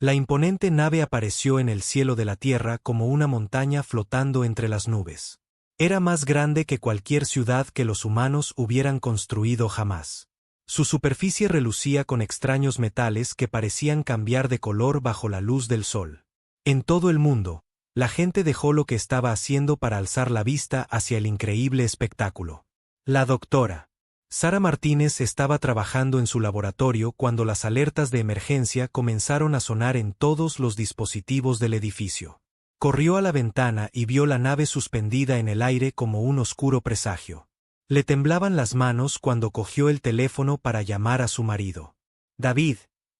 La imponente nave apareció en el cielo de la Tierra como una montaña flotando entre las nubes. Era más grande que cualquier ciudad que los humanos hubieran construido jamás. Su superficie relucía con extraños metales que parecían cambiar de color bajo la luz del sol. En todo el mundo, la gente dejó lo que estaba haciendo para alzar la vista hacia el increíble espectáculo. La doctora Sara Martínez estaba trabajando en su laboratorio cuando las alertas de emergencia comenzaron a sonar en todos los dispositivos del edificio. Corrió a la ventana y vio la nave suspendida en el aire como un oscuro presagio. Le temblaban las manos cuando cogió el teléfono para llamar a su marido. «David,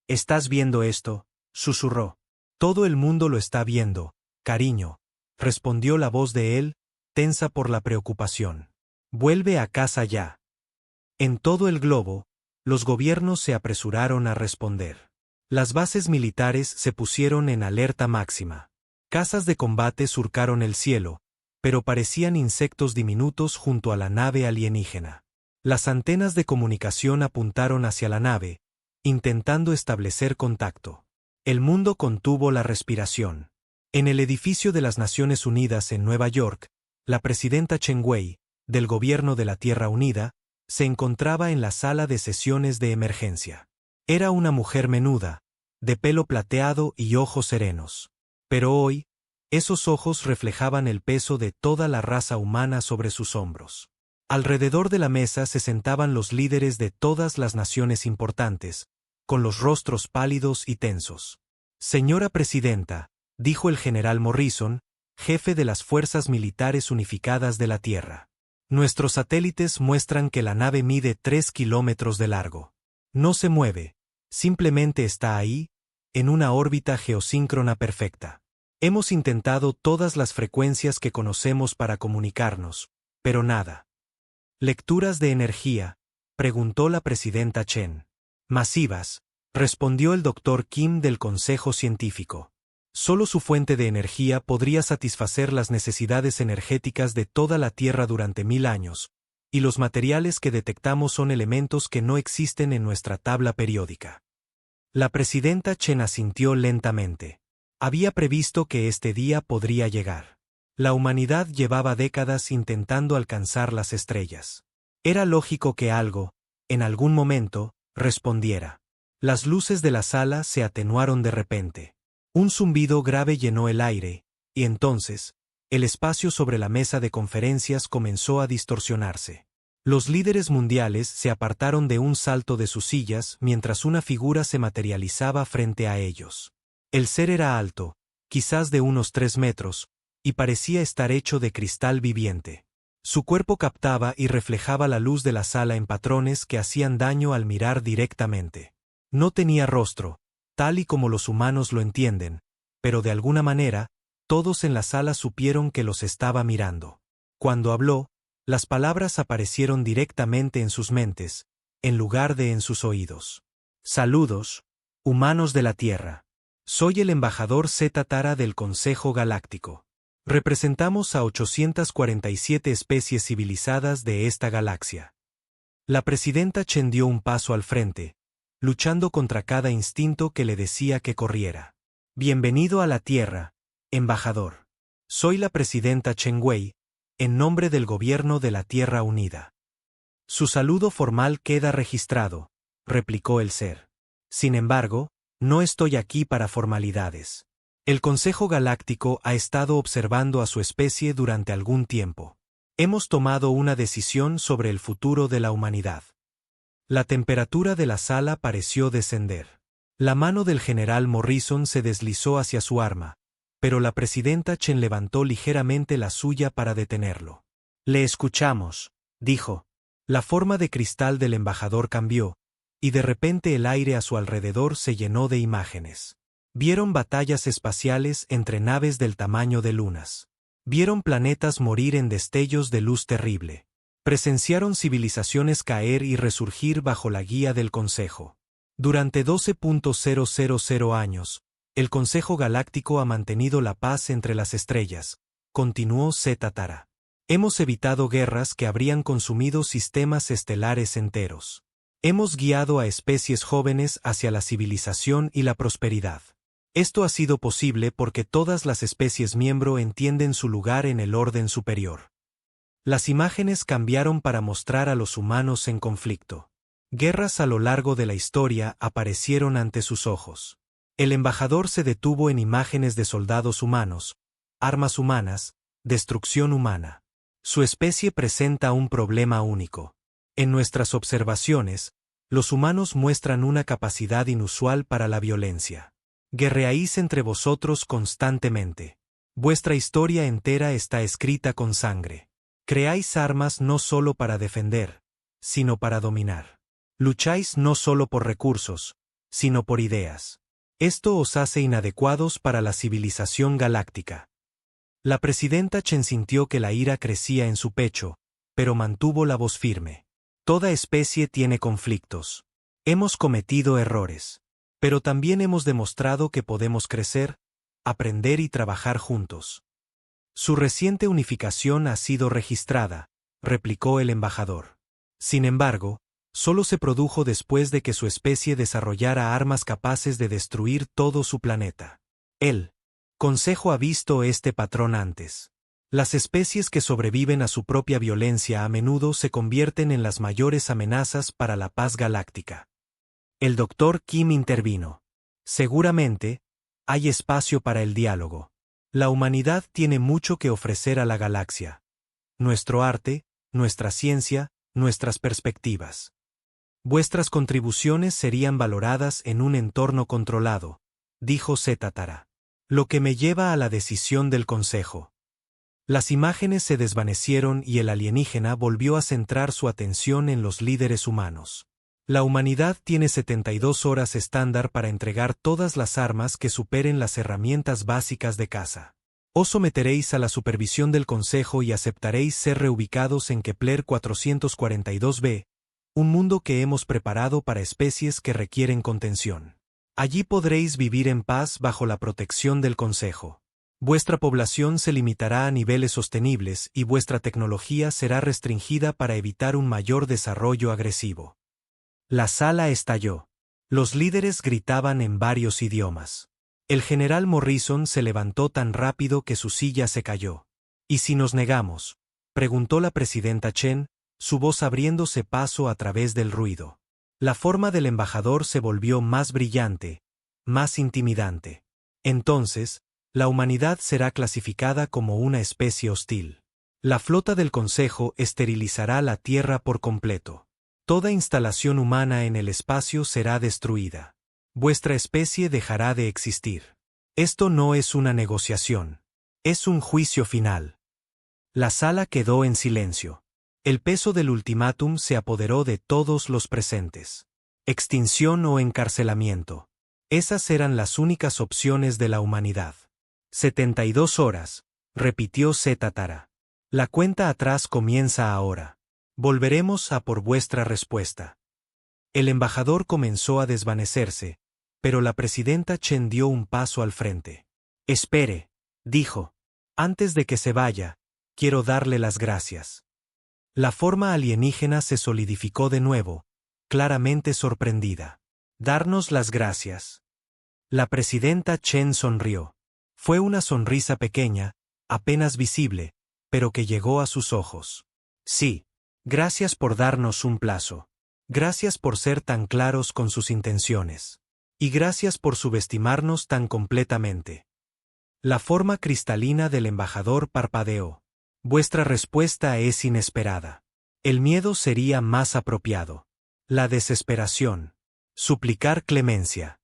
¿estás viendo esto?», susurró. «Todo el mundo lo está viendo, cariño», respondió la voz de él, tensa por la preocupación. «Vuelve a casa ya». En todo el globo, los gobiernos se apresuraron a responder. Las bases militares se pusieron en alerta máxima. Cazas de combate surcaron el cielo, pero parecían insectos diminutos junto a la nave alienígena. Las antenas de comunicación apuntaron hacia la nave, intentando establecer contacto. El mundo contuvo la respiración. En el edificio de las Naciones Unidas en Nueva York, la presidenta Chen Wei, del Gobierno de la Tierra Unida, se encontraba en la sala de sesiones de emergencia. Era una mujer menuda, de pelo plateado y ojos serenos. Pero hoy, esos ojos reflejaban el peso de toda la raza humana sobre sus hombros. Alrededor de la mesa se sentaban los líderes de todas las naciones importantes, con los rostros pálidos y tensos. «Señora Presidenta», dijo el general Morrison, jefe de las Fuerzas Militares Unificadas de la Tierra. «Nuestros satélites muestran que la nave mide 3 kilómetros de largo. No se mueve, simplemente está ahí, en una órbita geosíncrona perfecta. Hemos intentado todas las frecuencias que conocemos para comunicarnos, pero nada». «¿Lecturas de energía?», preguntó la presidenta Chen. «Masivas», respondió el doctor Kim del Consejo Científico. «Solo su fuente de energía podría satisfacer las necesidades energéticas de toda la Tierra durante 1000 años, y los materiales que detectamos son elementos que no existen en nuestra tabla periódica». La presidenta Chen asintió lentamente. Había previsto que este día podría llegar. La humanidad llevaba décadas intentando alcanzar las estrellas. Era lógico que algo, en algún momento, respondiera. Las luces de la sala se atenuaron de repente. Un zumbido grave llenó el aire, y entonces, el espacio sobre la mesa de conferencias comenzó a distorsionarse. Los líderes mundiales se apartaron de un salto de sus sillas mientras una figura se materializaba frente a ellos. El ser era alto, quizás de unos 3 metros, y parecía estar hecho de cristal viviente. Su cuerpo captaba y reflejaba la luz de la sala en patrones que hacían daño al mirar directamente. No tenía rostro, tal y como los humanos lo entienden, pero de alguna manera, todos en la sala supieron que los estaba mirando. Cuando habló, las palabras aparecieron directamente en sus mentes, en lugar de en sus oídos. «Saludos, humanos de la Tierra. Soy el embajador Z Tara del Consejo Galáctico. Representamos a 847 especies civilizadas de esta galaxia». La presidenta Chen dio un paso al frente, luchando contra cada instinto que le decía que corriera. «Bienvenido a la Tierra, embajador. Soy la presidenta Chen Wei, en nombre del Gobierno de la Tierra Unida». «Su saludo formal queda registrado», replicó el ser. «Sin embargo, no estoy aquí para formalidades. El Consejo Galáctico ha estado observando a su especie durante algún tiempo. Hemos tomado una decisión sobre el futuro de la humanidad». La temperatura de la sala pareció descender. La mano del general Morrison se deslizó hacia su arma, pero la presidenta Chen levantó ligeramente la suya para detenerlo. «Le escuchamos», dijo. La forma de cristal del embajador cambió, y de repente el aire a su alrededor se llenó de imágenes. Vieron batallas espaciales entre naves del tamaño de lunas. Vieron planetas morir en destellos de luz terrible. Presenciaron civilizaciones caer y resurgir bajo la guía del Consejo. Durante 12.000 años, el Consejo Galáctico ha mantenido la paz entre las estrellas, continuó Z Tara. Hemos evitado guerras que habrían consumido sistemas estelares enteros. Hemos guiado a especies jóvenes hacia la civilización y la prosperidad. Esto ha sido posible porque todas las especies miembro entienden su lugar en el orden superior. Las imágenes cambiaron para mostrar a los humanos en conflicto. Guerras a lo largo de la historia aparecieron ante sus ojos. El embajador se detuvo en imágenes de soldados humanos, armas humanas, destrucción humana. Su especie presenta un problema único. En nuestras observaciones, los humanos muestran una capacidad inusual para la violencia. Guerreáis entre vosotros constantemente. Vuestra historia entera está escrita con sangre. Creáis armas no solo para defender, sino para dominar. Lucháis no solo por recursos, sino por ideas. Esto os hace inadecuados para la civilización galáctica. La presidenta Chen sintió que la ira crecía en su pecho, pero mantuvo la voz firme. Toda especie tiene conflictos. Hemos cometido errores. Pero también hemos demostrado que podemos crecer, aprender y trabajar juntos. Su reciente unificación ha sido registrada, replicó el embajador. Sin embargo, solo se produjo después de que su especie desarrollara armas capaces de destruir todo su planeta. El Consejo ha visto este patrón antes. Las especies que sobreviven a su propia violencia a menudo se convierten en las mayores amenazas para la paz galáctica. El Dr. Kim intervino. Seguramente, hay espacio para el diálogo. La humanidad tiene mucho que ofrecer a la galaxia. Nuestro arte, nuestra ciencia, nuestras perspectivas. Vuestras contribuciones serían valoradas en un entorno controlado, dijo Zetatara. Lo que me lleva a la decisión del Consejo. Las imágenes se desvanecieron y el alienígena volvió a centrar su atención en los líderes humanos. La humanidad tiene 72 horas estándar para entregar todas las armas que superen las herramientas básicas de caza. Os someteréis a la supervisión del Consejo y aceptaréis ser reubicados en Kepler 442b, un mundo que hemos preparado para especies que requieren contención. Allí podréis vivir en paz bajo la protección del Consejo. Vuestra población se limitará a niveles sostenibles y vuestra tecnología será restringida para evitar un mayor desarrollo agresivo. La sala estalló. Los líderes gritaban en varios idiomas. El general Morrison se levantó tan rápido que su silla se cayó. ¿Y si nos negamos?, preguntó la presidenta Chen, su voz abriéndose paso a través del ruido. La forma del embajador se volvió más brillante, más intimidante. Entonces, la humanidad será clasificada como una especie hostil. La flota del Consejo esterilizará la Tierra por completo. Toda instalación humana en el espacio será destruida. Vuestra especie dejará de existir. Esto no es una negociación. Es un juicio final. La sala quedó en silencio. El peso del ultimátum se apoderó de todos los presentes. Extinción o encarcelamiento. Esas eran las únicas opciones de la humanidad. 72 horas, repitió Zetatara. La cuenta atrás comienza ahora. Volveremos a por vuestra respuesta. El embajador comenzó a desvanecerse, pero la presidenta Chen dio un paso al frente. Espere, dijo. Antes de que se vaya, quiero darle las gracias. La forma alienígena se solidificó de nuevo, claramente sorprendida. Darnos las gracias. La presidenta Chen sonrió. Fue una sonrisa pequeña, apenas visible, pero que llegó a sus ojos. Sí. Gracias por darnos un plazo. Gracias por ser tan claros con sus intenciones. Y gracias por subestimarnos tan completamente. La forma cristalina del embajador parpadeó. Vuestra respuesta es inesperada. El miedo sería más apropiado. La desesperación. Suplicar clemencia.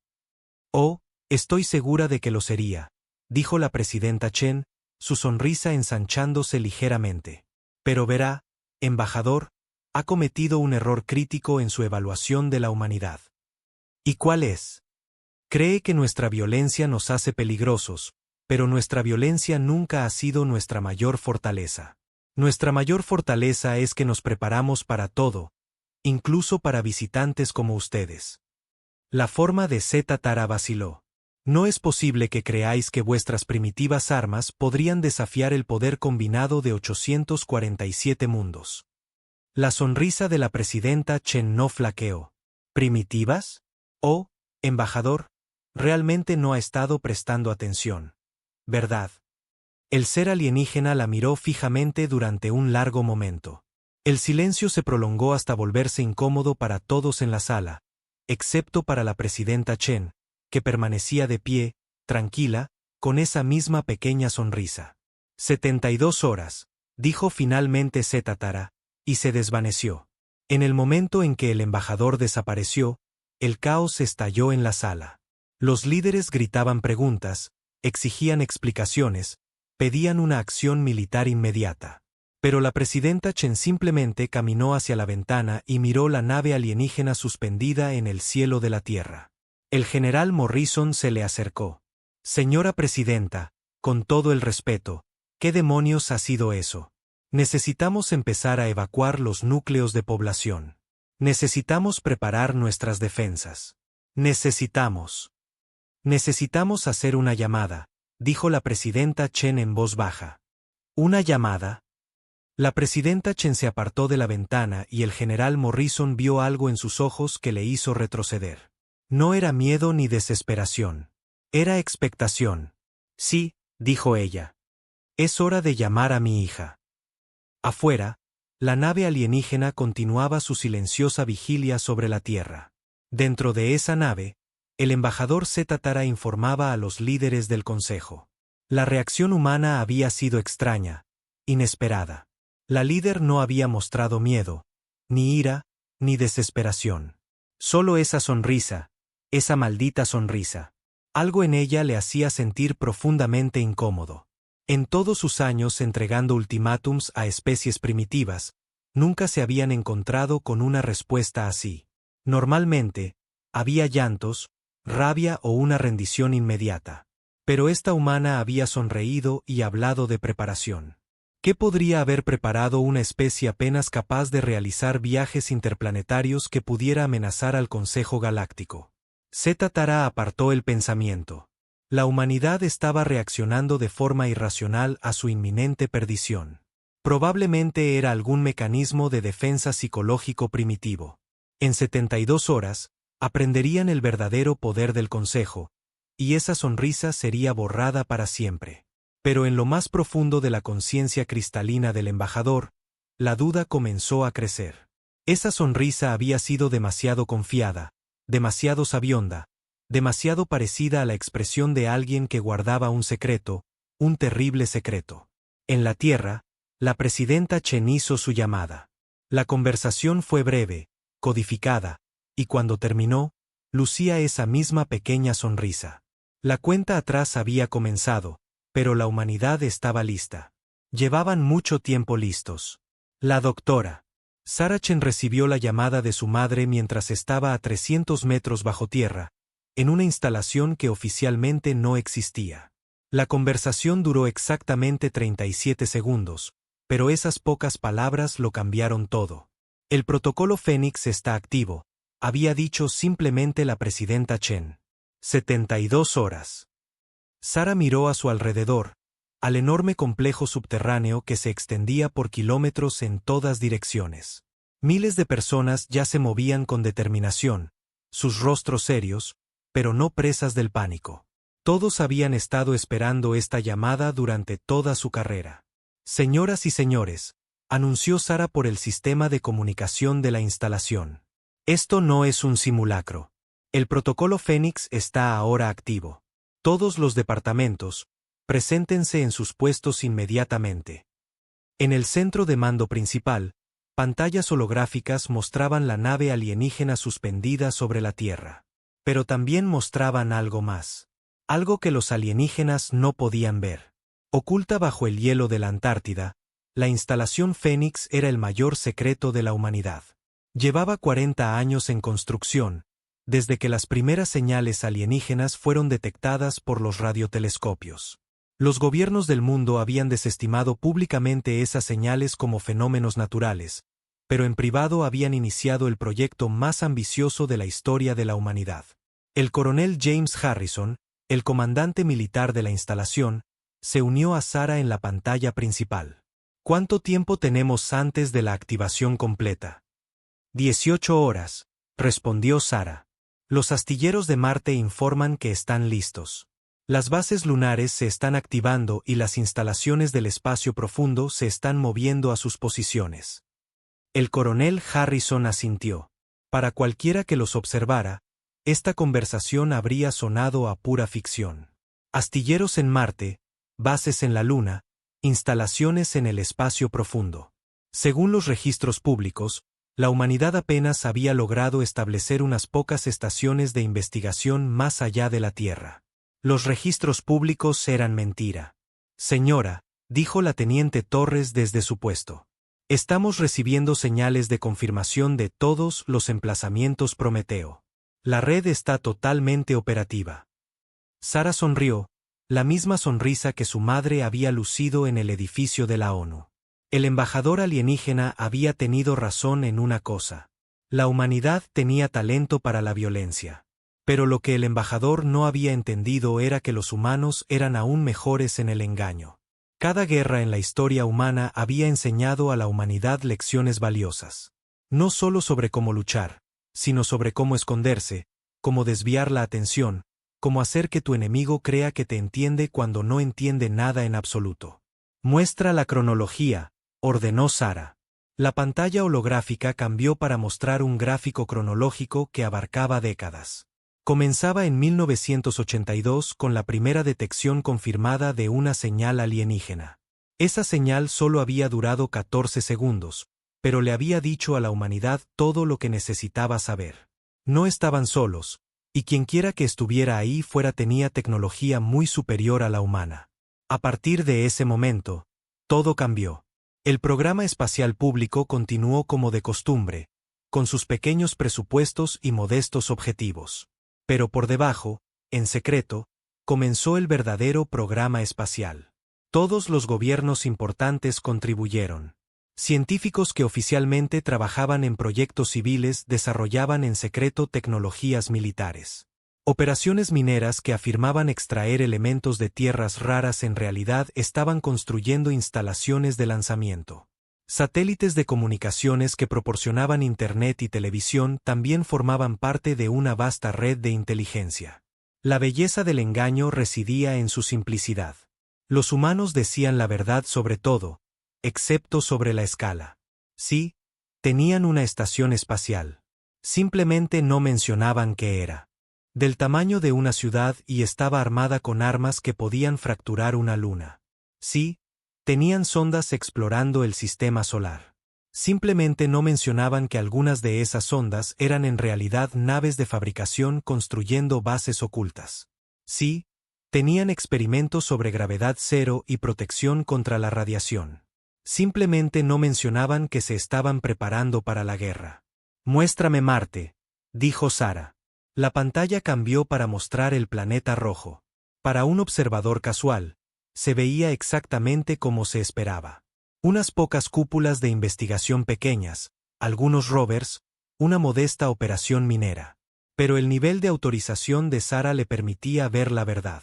Oh, estoy segura de que lo sería, dijo la presidenta Chen, su sonrisa ensanchándose ligeramente. Pero verá, embajador, ha cometido un error crítico en su evaluación de la humanidad. ¿Y cuál es? Cree que nuestra violencia nos hace peligrosos, pero nuestra violencia nunca ha sido nuestra mayor fortaleza. Nuestra mayor fortaleza es que nos preparamos para todo, incluso para visitantes como ustedes. La forma de Zetatara vaciló. No es posible que creáis que vuestras primitivas armas podrían desafiar el poder combinado de 847 mundos. La sonrisa de la presidenta Chen no flaqueó. ¿Primitivas? Oh, embajador, Realmente no ha estado prestando atención. ¿Verdad? El ser alienígena la miró fijamente durante un largo momento. El silencio se prolongó hasta volverse incómodo para todos en la sala, excepto para la presidenta Chen, que permanecía de pie, tranquila, con esa misma pequeña sonrisa. 72 horas, dijo finalmente Setatara, y se desvaneció. En el momento en que el embajador desapareció, el caos estalló en la sala. Los líderes gritaban preguntas, exigían explicaciones, pedían una acción militar inmediata. Pero la presidenta Chen simplemente caminó hacia la ventana y miró la nave alienígena suspendida en el cielo de la Tierra. El general Morrison se le acercó. Señora presidenta, con todo el respeto, ¿qué demonios ha sido eso? Necesitamos empezar a evacuar los núcleos de población. Necesitamos preparar nuestras defensas. Necesitamos hacer una llamada, dijo la presidenta Chen en voz baja. ¿Una llamada? La presidenta Chen se apartó de la ventana y el general Morrison vio algo en sus ojos que le hizo retroceder. No era miedo ni desesperación. Era expectación. Sí, dijo ella. Es hora de llamar a mi hija. Afuera, la nave alienígena continuaba su silenciosa vigilia sobre la Tierra. Dentro de esa nave, el embajador Setatara informaba a los líderes del Consejo. La reacción humana había sido extraña, inesperada. La líder no había mostrado miedo, ni ira, ni desesperación. Solo esa sonrisa, esa maldita sonrisa. Algo en ella le hacía sentir profundamente incómodo. En todos sus años entregando ultimátums a especies primitivas, nunca se habían encontrado con una respuesta así. Normalmente, había llantos, rabia o una rendición inmediata. Pero esta humana había sonreído y hablado de preparación. ¿Qué podría haber preparado una especie apenas capaz de realizar viajes interplanetarios que pudiera amenazar al Consejo Galáctico? Setatara apartó el pensamiento. La humanidad estaba reaccionando de forma irracional a su inminente perdición. Probablemente era algún mecanismo de defensa psicológico primitivo. En 72 horas, aprenderían el verdadero poder del Consejo, y esa sonrisa sería borrada para siempre. Pero en lo más profundo de la conciencia cristalina del embajador, la duda comenzó a crecer. Esa sonrisa había sido demasiado confiada, demasiado sabionda, demasiado parecida a la expresión de alguien que guardaba un secreto, un terrible secreto. En la Tierra, la presidenta Chen hizo su llamada. La conversación fue breve, codificada, y cuando terminó, lucía esa misma pequeña sonrisa. La cuenta atrás había comenzado, pero la humanidad estaba lista. Llevaban mucho tiempo listos. La doctora Sarah Chen recibió la llamada de su madre mientras estaba a 300 metros bajo tierra, en una instalación que oficialmente no existía. La conversación duró exactamente 37 segundos, pero esas pocas palabras lo cambiaron todo. El protocolo Fénix está activo, había dicho simplemente la presidenta Chen. 72 horas. Sarah miró a su alrededor, al enorme complejo subterráneo que se extendía por kilómetros en todas direcciones. Miles de personas ya se movían con determinación, sus rostros serios, pero no presas del pánico. Todos habían estado esperando esta llamada durante toda su carrera. Señoras y señores, anunció Sarah por el sistema de comunicación de la instalación. Esto no es un simulacro. El protocolo Fénix está ahora activo. Todos los departamentos, preséntense en sus puestos inmediatamente. En el centro de mando principal, pantallas holográficas mostraban la nave alienígena suspendida sobre la Tierra. Pero también mostraban algo más. Algo que los alienígenas no podían ver. Oculta bajo el hielo de la Antártida, la instalación Fénix era el mayor secreto de la humanidad. Llevaba 40 años en construcción, desde que las primeras señales alienígenas fueron detectadas por los radiotelescopios. Los gobiernos del mundo habían desestimado públicamente esas señales como fenómenos naturales, pero en privado habían iniciado el proyecto más ambicioso de la historia de la humanidad. El coronel James Harrison, el comandante militar de la instalación, se unió a Sarah en la pantalla principal. ¿Cuánto tiempo tenemos antes de la activación completa? 18 horas, respondió Sarah. Los astilleros de Marte informan que están listos. Las bases lunares se están activando y las instalaciones del espacio profundo se están moviendo a sus posiciones. El coronel Harrison asintió. Para cualquiera que los observara, esta conversación habría sonado a pura ficción. Astilleros en Marte, bases en la Luna, instalaciones en el espacio profundo. Según los registros públicos, la humanidad apenas había logrado establecer unas pocas estaciones de investigación más allá de la Tierra. Los registros públicos eran mentira. Señora, dijo la teniente Torres desde su puesto. Estamos recibiendo señales de confirmación de todos los emplazamientos Prometeo. La red está totalmente operativa. Sara sonrió, la misma sonrisa que su madre había lucido en el edificio de la ONU. El embajador alienígena había tenido razón en una cosa. La humanidad tenía talento para la violencia. Pero lo que el embajador no había entendido era que los humanos eran aún mejores en el engaño. Cada guerra en la historia humana había enseñado a la humanidad lecciones valiosas. No solo sobre cómo luchar, sino sobre cómo esconderse, cómo desviar la atención, cómo hacer que tu enemigo crea que te entiende cuando no entiende nada en absoluto. Muestra la cronología, ordenó Sara. La pantalla holográfica cambió para mostrar un gráfico cronológico que abarcaba décadas. Comenzaba en 1982 con la primera detección confirmada de una señal alienígena. Esa señal solo había durado 14 segundos, pero le había dicho a la humanidad todo lo que necesitaba saber. No estaban solos, y quienquiera que estuviera ahí fuera tenía tecnología muy superior a la humana. A partir de ese momento, todo cambió. El programa espacial público continuó como de costumbre, con sus pequeños presupuestos y modestos objetivos. Pero por debajo, en secreto, comenzó el verdadero programa espacial. Todos los gobiernos importantes contribuyeron. Científicos que oficialmente trabajaban en proyectos civiles desarrollaban en secreto tecnologías militares. Operaciones mineras que afirmaban extraer elementos de tierras raras en realidad estaban construyendo instalaciones de lanzamiento. Satélites de comunicaciones que proporcionaban Internet y televisión también formaban parte de una vasta red de inteligencia. La belleza del engaño residía en su simplicidad. Los humanos decían la verdad sobre todo, excepto sobre la escala. Sí, tenían una estación espacial. Simplemente no mencionaban qué era. Del tamaño de una ciudad y estaba armada con armas que podían fracturar una luna. Sí, tenían sondas explorando el sistema solar. Simplemente no mencionaban que algunas de esas sondas eran en realidad naves de fabricación construyendo bases ocultas. Sí, tenían experimentos sobre gravedad cero y protección contra la radiación. Simplemente no mencionaban que se estaban preparando para la guerra. «Muéstrame Marte», dijo Sara. La pantalla cambió para mostrar el planeta rojo. Para un observador casual, se veía exactamente como se esperaba. Unas pocas cúpulas de investigación pequeñas, algunos rovers, una modesta operación minera. Pero el nivel de autorización de Sara le permitía ver la verdad.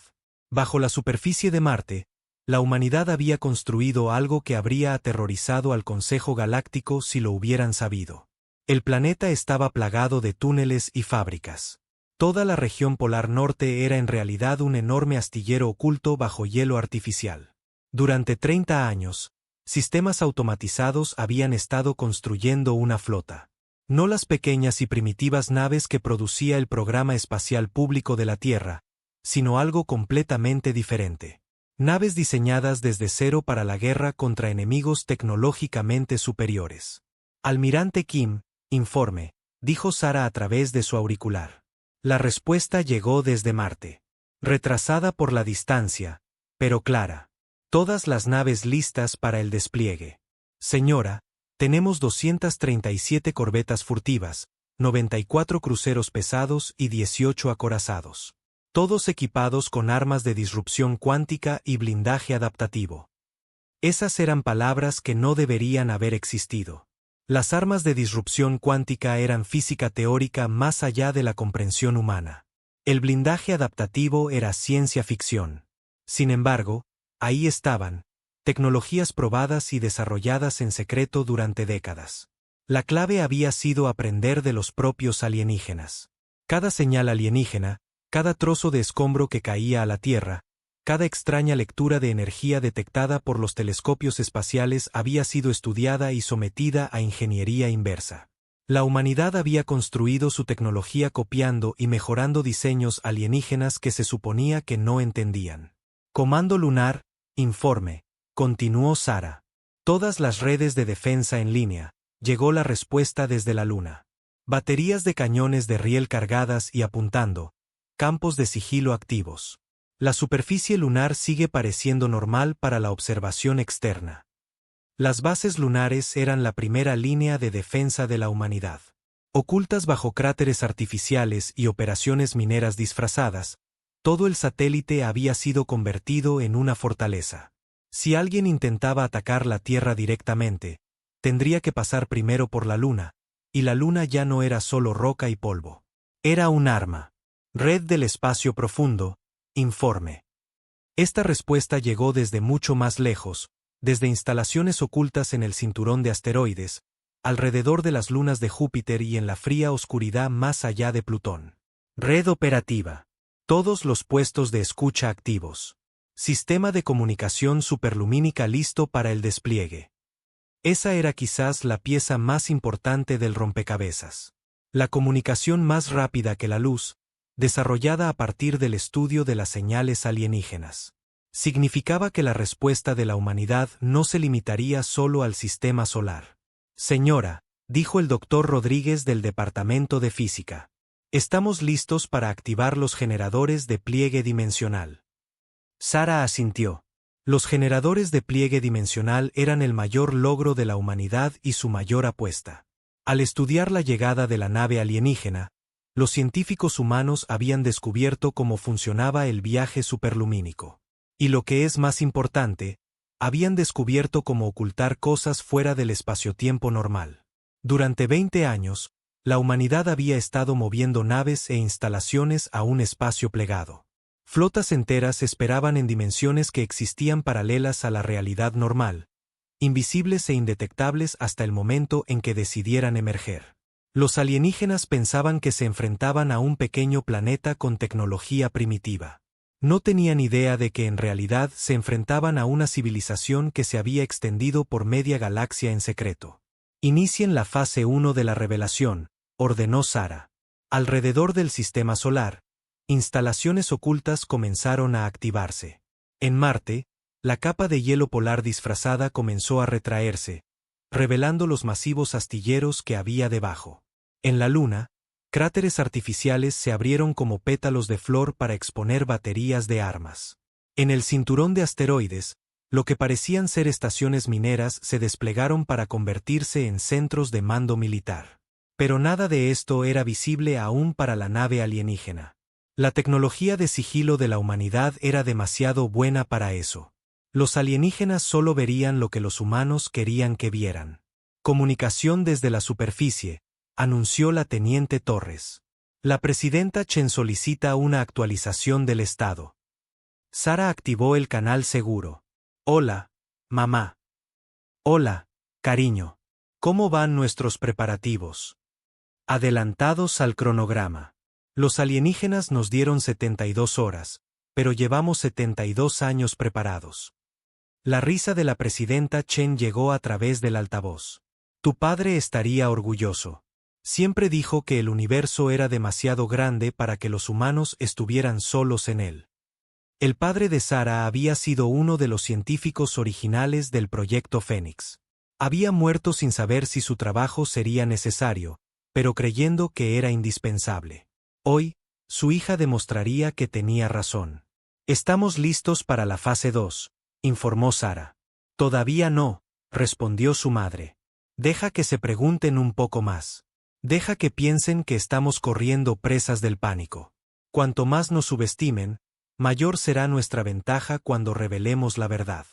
Bajo la superficie de Marte, la humanidad había construido algo que habría aterrorizado al Consejo Galáctico si lo hubieran sabido. El planeta estaba plagado de túneles y fábricas. Toda la región polar norte era en realidad un enorme astillero oculto bajo hielo artificial. Durante 30 años, sistemas automatizados habían estado construyendo una flota. No las pequeñas y primitivas naves que producía el programa espacial público de la Tierra, sino algo completamente diferente. Naves diseñadas desde cero para la guerra contra enemigos tecnológicamente superiores. Almirante Kim, informe, dijo Sara a través de su auricular. La respuesta llegó desde Marte. Retrasada por la distancia, pero clara. Todas las naves listas para el despliegue. Señora, tenemos 237 corbetas furtivas, 94 cruceros pesados y 18 acorazados. Todos equipados con armas de disrupción cuántica y blindaje adaptativo. Esas eran palabras que no deberían haber existido. Las armas de disrupción cuántica eran física teórica más allá de la comprensión humana. El blindaje adaptativo era ciencia ficción. Sin embargo, ahí estaban, tecnologías probadas y desarrolladas en secreto durante décadas. La clave había sido aprender de los propios alienígenas. Cada señal alienígena, cada trozo de escombro que caía a la Tierra, cada extraña lectura de energía detectada por los telescopios espaciales había sido estudiada y sometida a ingeniería inversa. La humanidad había construido su tecnología copiando y mejorando diseños alienígenas que se suponía que no entendían. Comando lunar, informe, continuó Sara. Todas las redes de defensa en línea, llegó la respuesta desde la Luna. Baterías de cañones de riel cargadas y apuntando, campos de sigilo activos. La superficie lunar sigue pareciendo normal para la observación externa. Las bases lunares eran la primera línea de defensa de la humanidad. Ocultas bajo cráteres artificiales y operaciones mineras disfrazadas, todo el satélite había sido convertido en una fortaleza. Si alguien intentaba atacar la Tierra directamente, tendría que pasar primero por la Luna, y la Luna ya no era solo roca y polvo. Era un arma. Red del espacio profundo, informe. Esta respuesta llegó desde mucho más lejos, desde instalaciones ocultas en el cinturón de asteroides, alrededor de las lunas de Júpiter y en la fría oscuridad más allá de Plutón. Red operativa. Todos los puestos de escucha activos. Sistema de comunicación superlumínica listo para el despliegue. Esa era quizás la pieza más importante del rompecabezas. La comunicación más rápida que la luz, desarrollada a partir del estudio de las señales alienígenas. Significaba que la respuesta de la humanidad no se limitaría solo al sistema solar. Señora, dijo el doctor Rodríguez del Departamento de Física. Estamos listos para activar los generadores de pliegue dimensional. Sara asintió. Los generadores de pliegue dimensional eran el mayor logro de la humanidad y su mayor apuesta. Al estudiar la llegada de la nave alienígena, los científicos humanos habían descubierto cómo funcionaba el viaje superlumínico. Y lo que es más importante, habían descubierto cómo ocultar cosas fuera del espacio-tiempo normal. Durante 20 años, la humanidad había estado moviendo naves e instalaciones a un espacio plegado. Flotas enteras esperaban en dimensiones que existían paralelas a la realidad normal, invisibles e indetectables hasta el momento en que decidieran emerger. Los alienígenas pensaban que se enfrentaban a un pequeño planeta con tecnología primitiva. No tenían idea de que en realidad se enfrentaban a una civilización que se había extendido por media galaxia en secreto. Inicien la fase 1 de la revelación, ordenó Sara. Alrededor del sistema solar, instalaciones ocultas comenzaron a activarse. En Marte, la capa de hielo polar disfrazada comenzó a retraerse, revelando los masivos astilleros que había debajo. En la Luna, cráteres artificiales se abrieron como pétalos de flor para exponer baterías de armas. En el cinturón de asteroides, lo que parecían ser estaciones mineras se desplegaron para convertirse en centros de mando militar. Pero nada de esto era visible aún para la nave alienígena. La tecnología de sigilo de la humanidad era demasiado buena para eso. Los alienígenas solo verían lo que los humanos querían que vieran. Comunicación desde la superficie, anunció la teniente Torres. La presidenta Chen solicita una actualización del estado. Sara activó el canal seguro. Hola, mamá. Hola, cariño. ¿Cómo van nuestros preparativos? Adelantados al cronograma. Los alienígenas nos dieron 72 horas, pero llevamos 72 años preparados. La risa de la presidenta Chen llegó a través del altavoz. Tu padre estaría orgulloso. Siempre dijo que el universo era demasiado grande para que los humanos estuvieran solos en él. El padre de Sara había sido uno de los científicos originales del proyecto Fénix. Había muerto sin saber si su trabajo sería necesario, pero creyendo que era indispensable. Hoy, su hija demostraría que tenía razón. Estamos listos para la fase 2, informó Sara. Todavía no, respondió su madre. Deja que se pregunten un poco más. Deja que piensen que estamos corriendo presas del pánico. Cuanto más nos subestimen, mayor será nuestra ventaja cuando revelemos la verdad.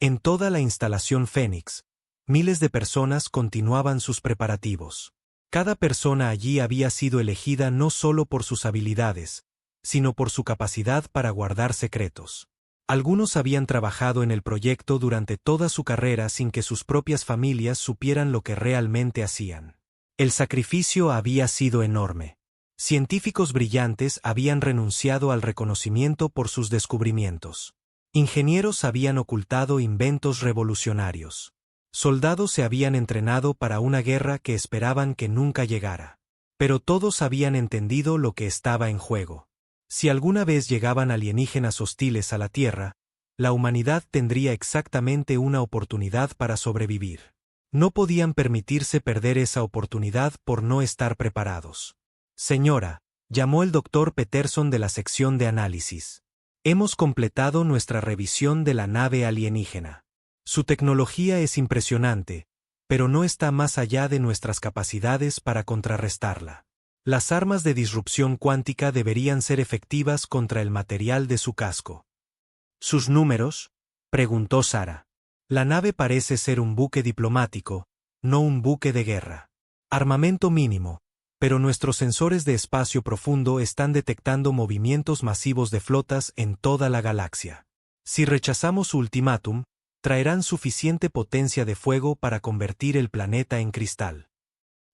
En toda la instalación Fénix, miles de personas continuaban sus preparativos. Cada persona allí había sido elegida no solo por sus habilidades, sino por su capacidad para guardar secretos. Algunos habían trabajado en el proyecto durante toda su carrera sin que sus propias familias supieran lo que realmente hacían. El sacrificio había sido enorme. Científicos brillantes habían renunciado al reconocimiento por sus descubrimientos. Ingenieros habían ocultado inventos revolucionarios. Soldados se habían entrenado para una guerra que esperaban que nunca llegara. Pero todos habían entendido lo que estaba en juego. Si alguna vez llegaban alienígenas hostiles a la Tierra, la humanidad tendría exactamente una oportunidad para sobrevivir. No podían permitirse perder esa oportunidad por no estar preparados. Señora, llamó el doctor Peterson de la sección de análisis. Hemos completado nuestra revisión de la nave alienígena. Su tecnología es impresionante, pero no está más allá de nuestras capacidades para contrarrestarla. Las armas de disrupción cuántica deberían ser efectivas contra el material de su casco. ¿Sus números?, preguntó Sara. La nave parece ser un buque diplomático, no un buque de guerra. Armamento mínimo, pero nuestros sensores de espacio profundo están detectando movimientos masivos de flotas en toda la galaxia. Si rechazamos su ultimátum, traerán suficiente potencia de fuego para convertir el planeta en cristal.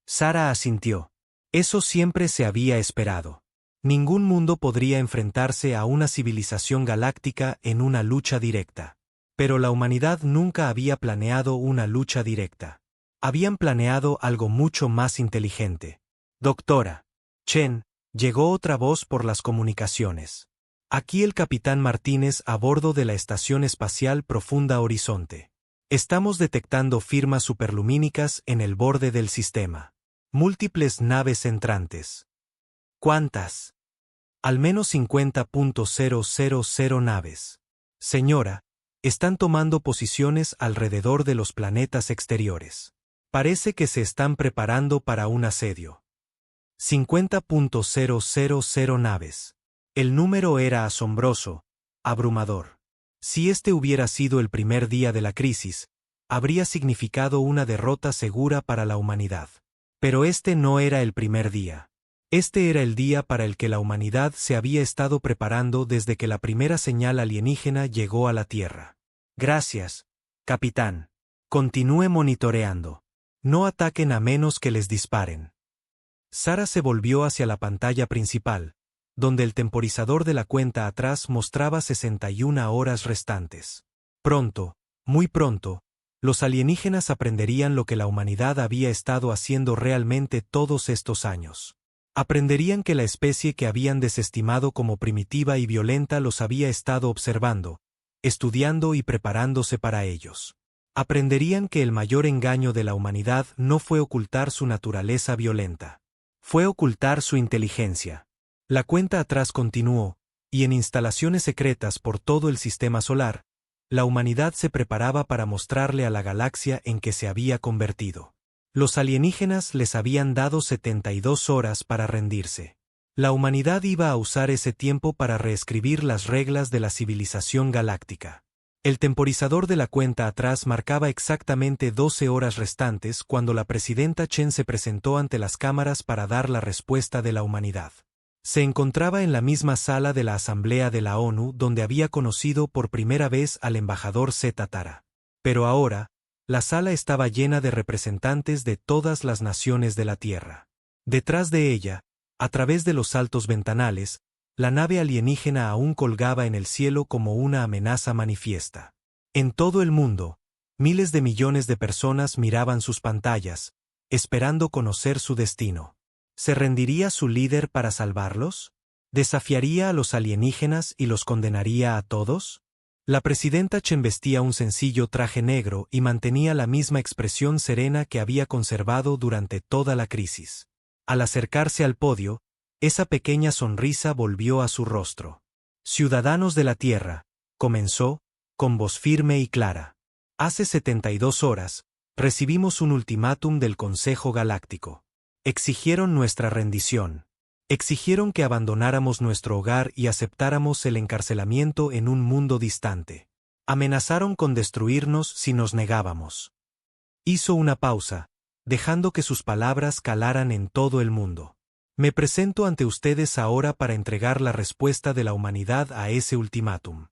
Sara asintió. Eso siempre se había esperado. Ningún mundo podría enfrentarse a una civilización galáctica en una lucha directa. Pero la humanidad nunca había planeado una lucha directa. Habían planeado algo mucho más inteligente. Doctora Chen, llegó otra voz por las comunicaciones. Aquí el capitán Martínez a bordo de la Estación Espacial Profunda Horizonte. Estamos detectando firmas superlumínicas en el borde del sistema. Múltiples naves entrantes. ¿Cuántas? Al menos 50.000 naves. Señora, están tomando posiciones alrededor de los planetas exteriores. Parece que se están preparando para un asedio. 50.000 naves. El número era asombroso, abrumador. Si este hubiera sido el primer día de la crisis, habría significado una derrota segura para la humanidad. Pero este no era el primer día. Este era el día para el que la humanidad se había estado preparando desde que la primera señal alienígena llegó a la Tierra. Gracias, capitán. Continúe monitoreando. No ataquen a menos que les disparen. Sara se volvió hacia la pantalla principal, donde el temporizador de la cuenta atrás mostraba 61 horas restantes. Pronto, muy pronto, los alienígenas aprenderían lo que la humanidad había estado haciendo realmente todos estos años. Aprenderían que la especie que habían desestimado como primitiva y violenta los había estado observando, estudiando y preparándose para ellos. Aprenderían que el mayor engaño de la humanidad no fue ocultar su naturaleza violenta. Fue ocultar su inteligencia. La cuenta atrás continuó, y en instalaciones secretas por todo el sistema solar, la humanidad se preparaba para mostrarle a la galaxia en que se había convertido. Los alienígenas les habían dado 72 horas para rendirse. La humanidad iba a usar ese tiempo para reescribir las reglas de la civilización galáctica. El temporizador de la cuenta atrás marcaba exactamente 12 horas restantes cuando la presidenta Chen se presentó ante las cámaras para dar la respuesta de la humanidad. Se encontraba en la misma sala de la Asamblea de la ONU donde había conocido por primera vez al embajador Z Tara. Pero ahora, la sala estaba llena de representantes de todas las naciones de la Tierra. Detrás de ella, a través de los altos ventanales, la nave alienígena aún colgaba en el cielo como una amenaza manifiesta. En todo el mundo, miles de millones de personas miraban sus pantallas, esperando conocer su destino. ¿Se rendiría su líder para salvarlos? ¿Desafiaría a los alienígenas y los condenaría a todos? La presidenta Chen vestía un sencillo traje negro y mantenía la misma expresión serena que había conservado durante toda la crisis. Al acercarse al podio, esa pequeña sonrisa volvió a su rostro. Ciudadanos de la Tierra, comenzó, con voz firme y clara. Hace 72 horas, recibimos un ultimátum del Consejo Galáctico. Exigieron nuestra rendición. Exigieron que abandonáramos nuestro hogar y aceptáramos el encarcelamiento en un mundo distante. Amenazaron con destruirnos si nos negábamos. Hizo una pausa, dejando que sus palabras calaran en todo el mundo. Me presento ante ustedes ahora para entregar la respuesta de la humanidad a ese ultimátum.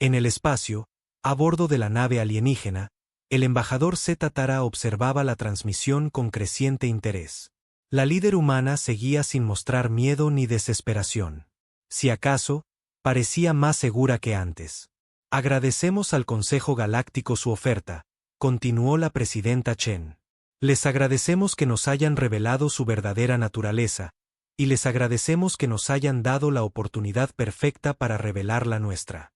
En el espacio, a bordo de la nave alienígena, el embajador Z Tara observaba la transmisión con creciente interés. La líder humana seguía sin mostrar miedo ni desesperación. Si acaso, parecía más segura que antes. Agradecemos al Consejo Galáctico su oferta, continuó la presidenta Chen. Les agradecemos que nos hayan revelado su verdadera naturaleza, y les agradecemos que nos hayan dado la oportunidad perfecta para revelar la nuestra.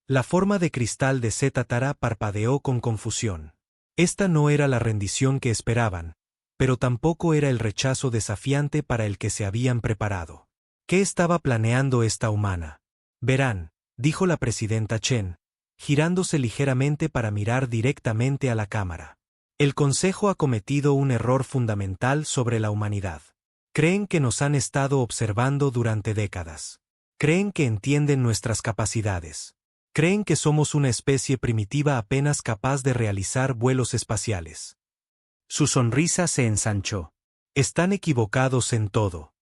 La forma de cristal de Zeta Tara parpadeó con confusión. Esta no era la rendición que esperaban, pero tampoco era el rechazo desafiante para el que se habían preparado. ¿Qué estaba planeando esta humana? Verán, dijo la presidenta Chen, girándose ligeramente para mirar directamente a la cámara. El Consejo ha cometido un error fundamental sobre la humanidad. Creen que nos han estado observando durante décadas. Creen que entienden nuestras capacidades. Creen que somos una especie primitiva apenas capaz de realizar vuelos espaciales. Su sonrisa se ensanchó. Están equivocados en todo.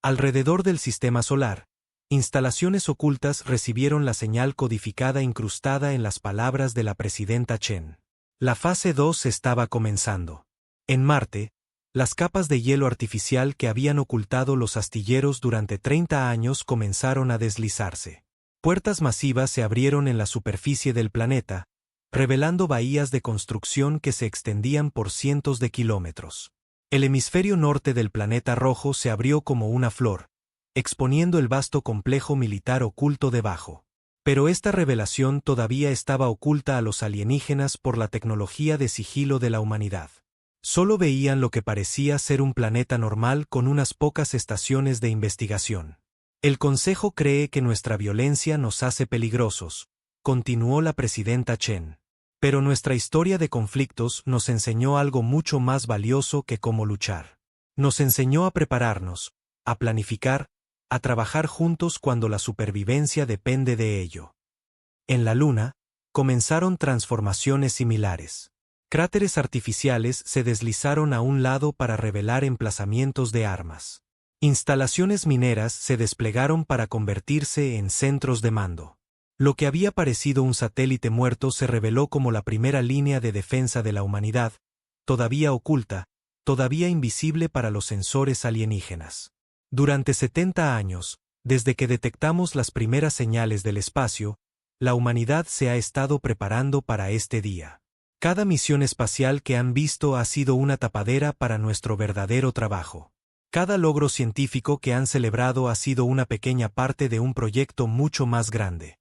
Alrededor del sistema solar, instalaciones ocultas recibieron la señal codificada incrustada en las palabras de la presidenta Chen. La fase 2 estaba comenzando. En Marte, las capas de hielo artificial que habían ocultado los astilleros durante 30 años comenzaron a deslizarse. Puertas masivas se abrieron en la superficie del planeta, revelando bahías de construcción que se extendían por cientos de kilómetros. El hemisferio norte del planeta rojo se abrió como una flor, exponiendo el vasto complejo militar oculto debajo. Pero esta revelación todavía estaba oculta a los alienígenas por la tecnología de sigilo de la humanidad. Solo veían lo que parecía ser un planeta normal con unas pocas estaciones de investigación. El Consejo cree que nuestra violencia nos hace peligrosos, continuó la presidenta Chen. Pero nuestra historia de conflictos nos enseñó algo mucho más valioso que cómo luchar. Nos enseñó a prepararnos, a planificar, a trabajar juntos cuando la supervivencia depende de ello. En la Luna, comenzaron transformaciones similares. Cráteres artificiales se deslizaron a un lado para revelar emplazamientos de armas. Instalaciones mineras se desplegaron para convertirse en centros de mando. Lo que había parecido un satélite muerto se reveló como la primera línea de defensa de la humanidad, todavía oculta, todavía invisible para los sensores alienígenas. Durante 70 años, desde que detectamos las primeras señales del espacio, la humanidad se ha estado preparando para este día. Cada misión espacial que han visto ha sido una tapadera para nuestro verdadero trabajo. Cada logro científico que han celebrado ha sido una pequeña parte de un proyecto mucho más grande.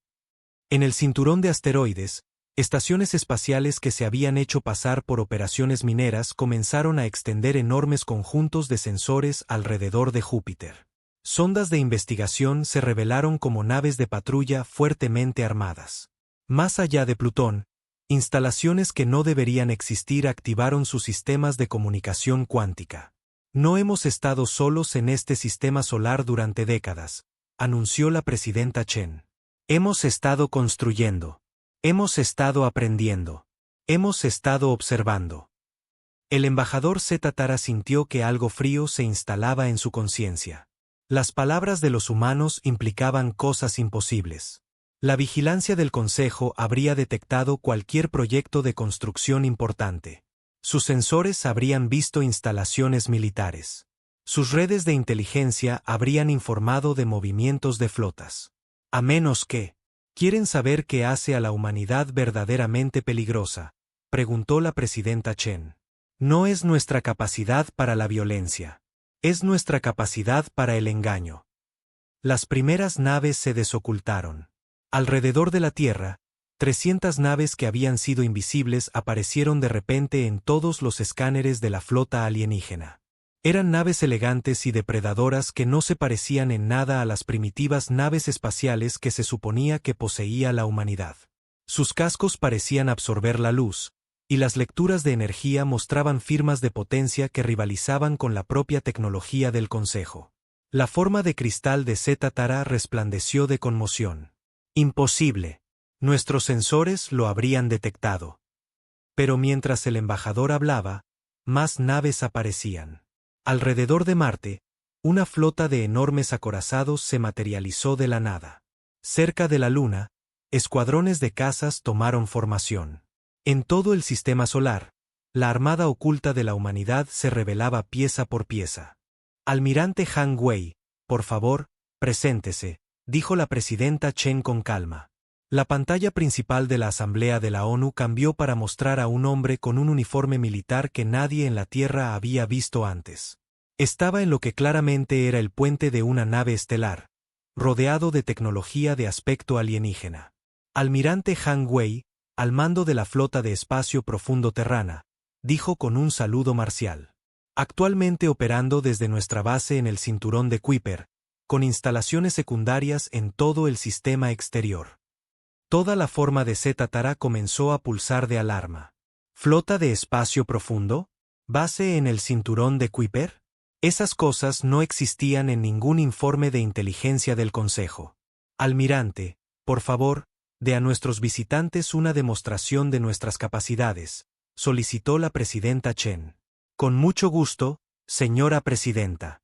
En el cinturón de asteroides, estaciones espaciales que se habían hecho pasar por operaciones mineras comenzaron a extender enormes conjuntos de sensores alrededor de Júpiter. Sondas de investigación se revelaron como naves de patrulla fuertemente armadas. Más allá de Plutón, instalaciones que no deberían existir activaron sus sistemas de comunicación cuántica. No hemos estado solos en este sistema solar durante décadas, anunció la presidenta Chen. Hemos estado construyendo. Hemos estado aprendiendo. Hemos estado observando. El embajador Zeta Tara sintió que algo frío se instalaba en su conciencia. Las palabras de los humanos implicaban cosas imposibles. La vigilancia del Consejo habría detectado cualquier proyecto de construcción importante. Sus sensores habrían visto instalaciones militares. Sus redes de inteligencia habrían informado de movimientos de flotas. A menos que... ¿Quieren saber qué hace a la humanidad verdaderamente peligrosa?, preguntó la presidenta Chen. No es nuestra capacidad para la violencia. Es nuestra capacidad para el engaño. Las primeras naves se desocultaron. Alrededor de la Tierra, 300 naves que habían sido invisibles aparecieron de repente en todos los escáneres de la flota alienígena. Eran naves elegantes y depredadoras que no se parecían en nada a las primitivas naves espaciales que se suponía que poseía la humanidad. Sus cascos parecían absorber la luz, y las lecturas de energía mostraban firmas de potencia que rivalizaban con la propia tecnología del Consejo. La forma de cristal de Zeta Tara resplandeció de conmoción. Imposible. Nuestros sensores lo habrían detectado. Pero mientras el embajador hablaba, más naves aparecían. Alrededor de Marte, una flota de enormes acorazados se materializó de la nada. Cerca de la Luna, escuadrones de cazas tomaron formación. En todo el sistema solar, La armada oculta de la humanidad se revelaba pieza por pieza. Almirante Han Wei, por favor, preséntese, dijo la presidenta Chen con calma. La pantalla principal de la Asamblea de la ONU cambió para mostrar a un hombre con un uniforme militar que nadie en la Tierra había visto antes. Estaba en lo que claramente era el puente de una nave estelar, rodeado de tecnología de aspecto alienígena. Almirante Han Wei, al mando de la flota de espacio profundo terrana, dijo con un saludo marcial. Actualmente operando desde nuestra base en el cinturón de Kuiper, con instalaciones secundarias en todo el sistema exterior. Toda la forma de Z-Tara comenzó a pulsar de alarma. ¿Flota de espacio profundo? ¿Base en el cinturón de Kuiper? Esas cosas no existían en ningún informe de inteligencia del Consejo. Almirante, por favor, dé a nuestros visitantes una demostración de nuestras capacidades, solicitó la presidenta Chen. Con mucho gusto, señora presidenta.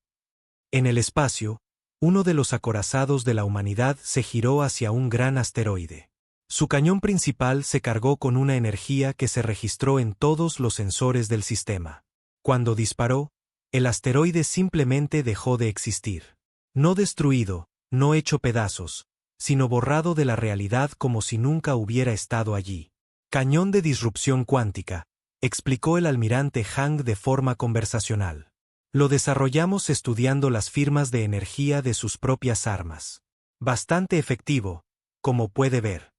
En el espacio, uno de los acorazados de la humanidad se giró hacia un gran asteroide. Su cañón principal se cargó con una energía que se registró en todos los sensores del sistema. Cuando disparó, el asteroide simplemente dejó de existir. No destruido, no hecho pedazos, sino borrado de la realidad como si nunca hubiera estado allí. Cañón de disrupción cuántica, explicó el almirante Hang de forma conversacional. Lo desarrollamos estudiando las firmas de energía de sus propias armas. Bastante efectivo, como puede ver.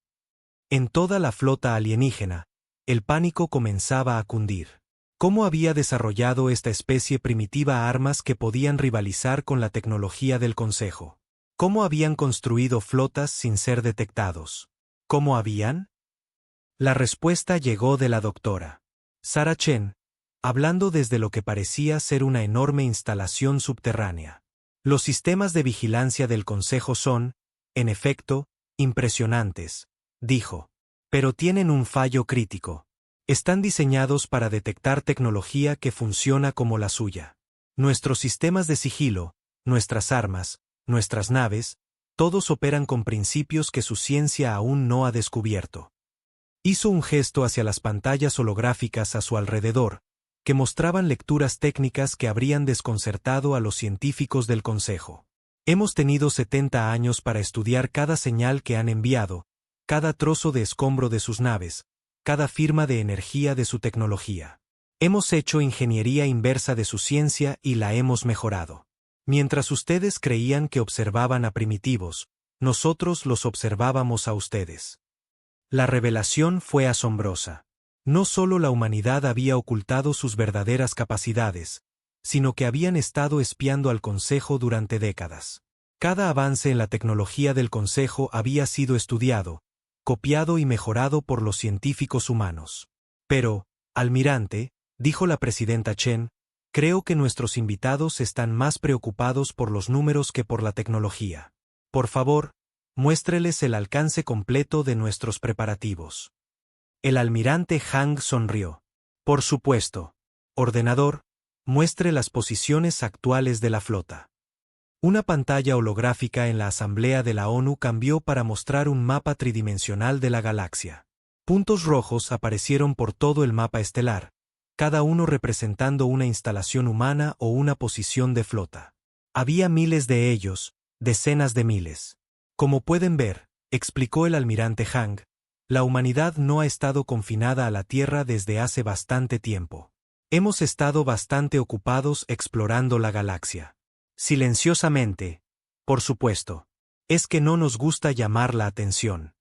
En toda la flota alienígena, el pánico comenzaba a cundir. ¿Cómo había desarrollado esta especie primitiva armas que podían rivalizar con la tecnología del Consejo? ¿Cómo habían construido flotas sin ser detectados? ¿Cómo habían? La respuesta llegó de la doctora Sarah Chen, hablando desde lo que parecía ser una enorme instalación subterránea. Los sistemas de vigilancia del Consejo son, en efecto, impresionantes, dijo. Pero tienen un fallo crítico. Están diseñados para detectar tecnología que funciona como la suya. Nuestros sistemas de sigilo, nuestras armas, nuestras naves, todos operan con principios que su ciencia aún no ha descubierto. Hizo un gesto hacia las pantallas holográficas a su alrededor, que mostraban lecturas técnicas que habrían desconcertado a los científicos del Consejo. Hemos tenido 70 años para estudiar cada señal que han enviado, cada trozo de escombro de sus naves, cada firma de energía de su tecnología. Hemos hecho ingeniería inversa de su ciencia y la hemos mejorado. Mientras ustedes creían que observaban a primitivos, nosotros los observábamos a ustedes. La revelación fue asombrosa. No solo la humanidad había ocultado sus verdaderas capacidades, sino que habían estado espiando al Consejo durante décadas. Cada avance en la tecnología del Consejo había sido estudiado, copiado y mejorado por los científicos humanos. Pero, almirante, dijo la presidenta Chen, creo que nuestros invitados están más preocupados por los números que por la tecnología. Por favor, muéstreles el alcance completo de nuestros preparativos. El almirante Hang sonrió. Por supuesto. Ordenador, muestre las posiciones actuales de la flota. Una pantalla holográfica en la Asamblea de la ONU cambió para mostrar un mapa tridimensional de la galaxia. Puntos rojos aparecieron por todo el mapa estelar, cada uno representando una instalación humana o una posición de flota. Había miles de ellos, decenas de miles. Como pueden ver, explicó el almirante Hang, la humanidad no ha estado confinada a la Tierra desde hace bastante tiempo. Hemos estado bastante ocupados explorando la galaxia. Silenciosamente, por supuesto. Es que no nos gusta llamar la atención.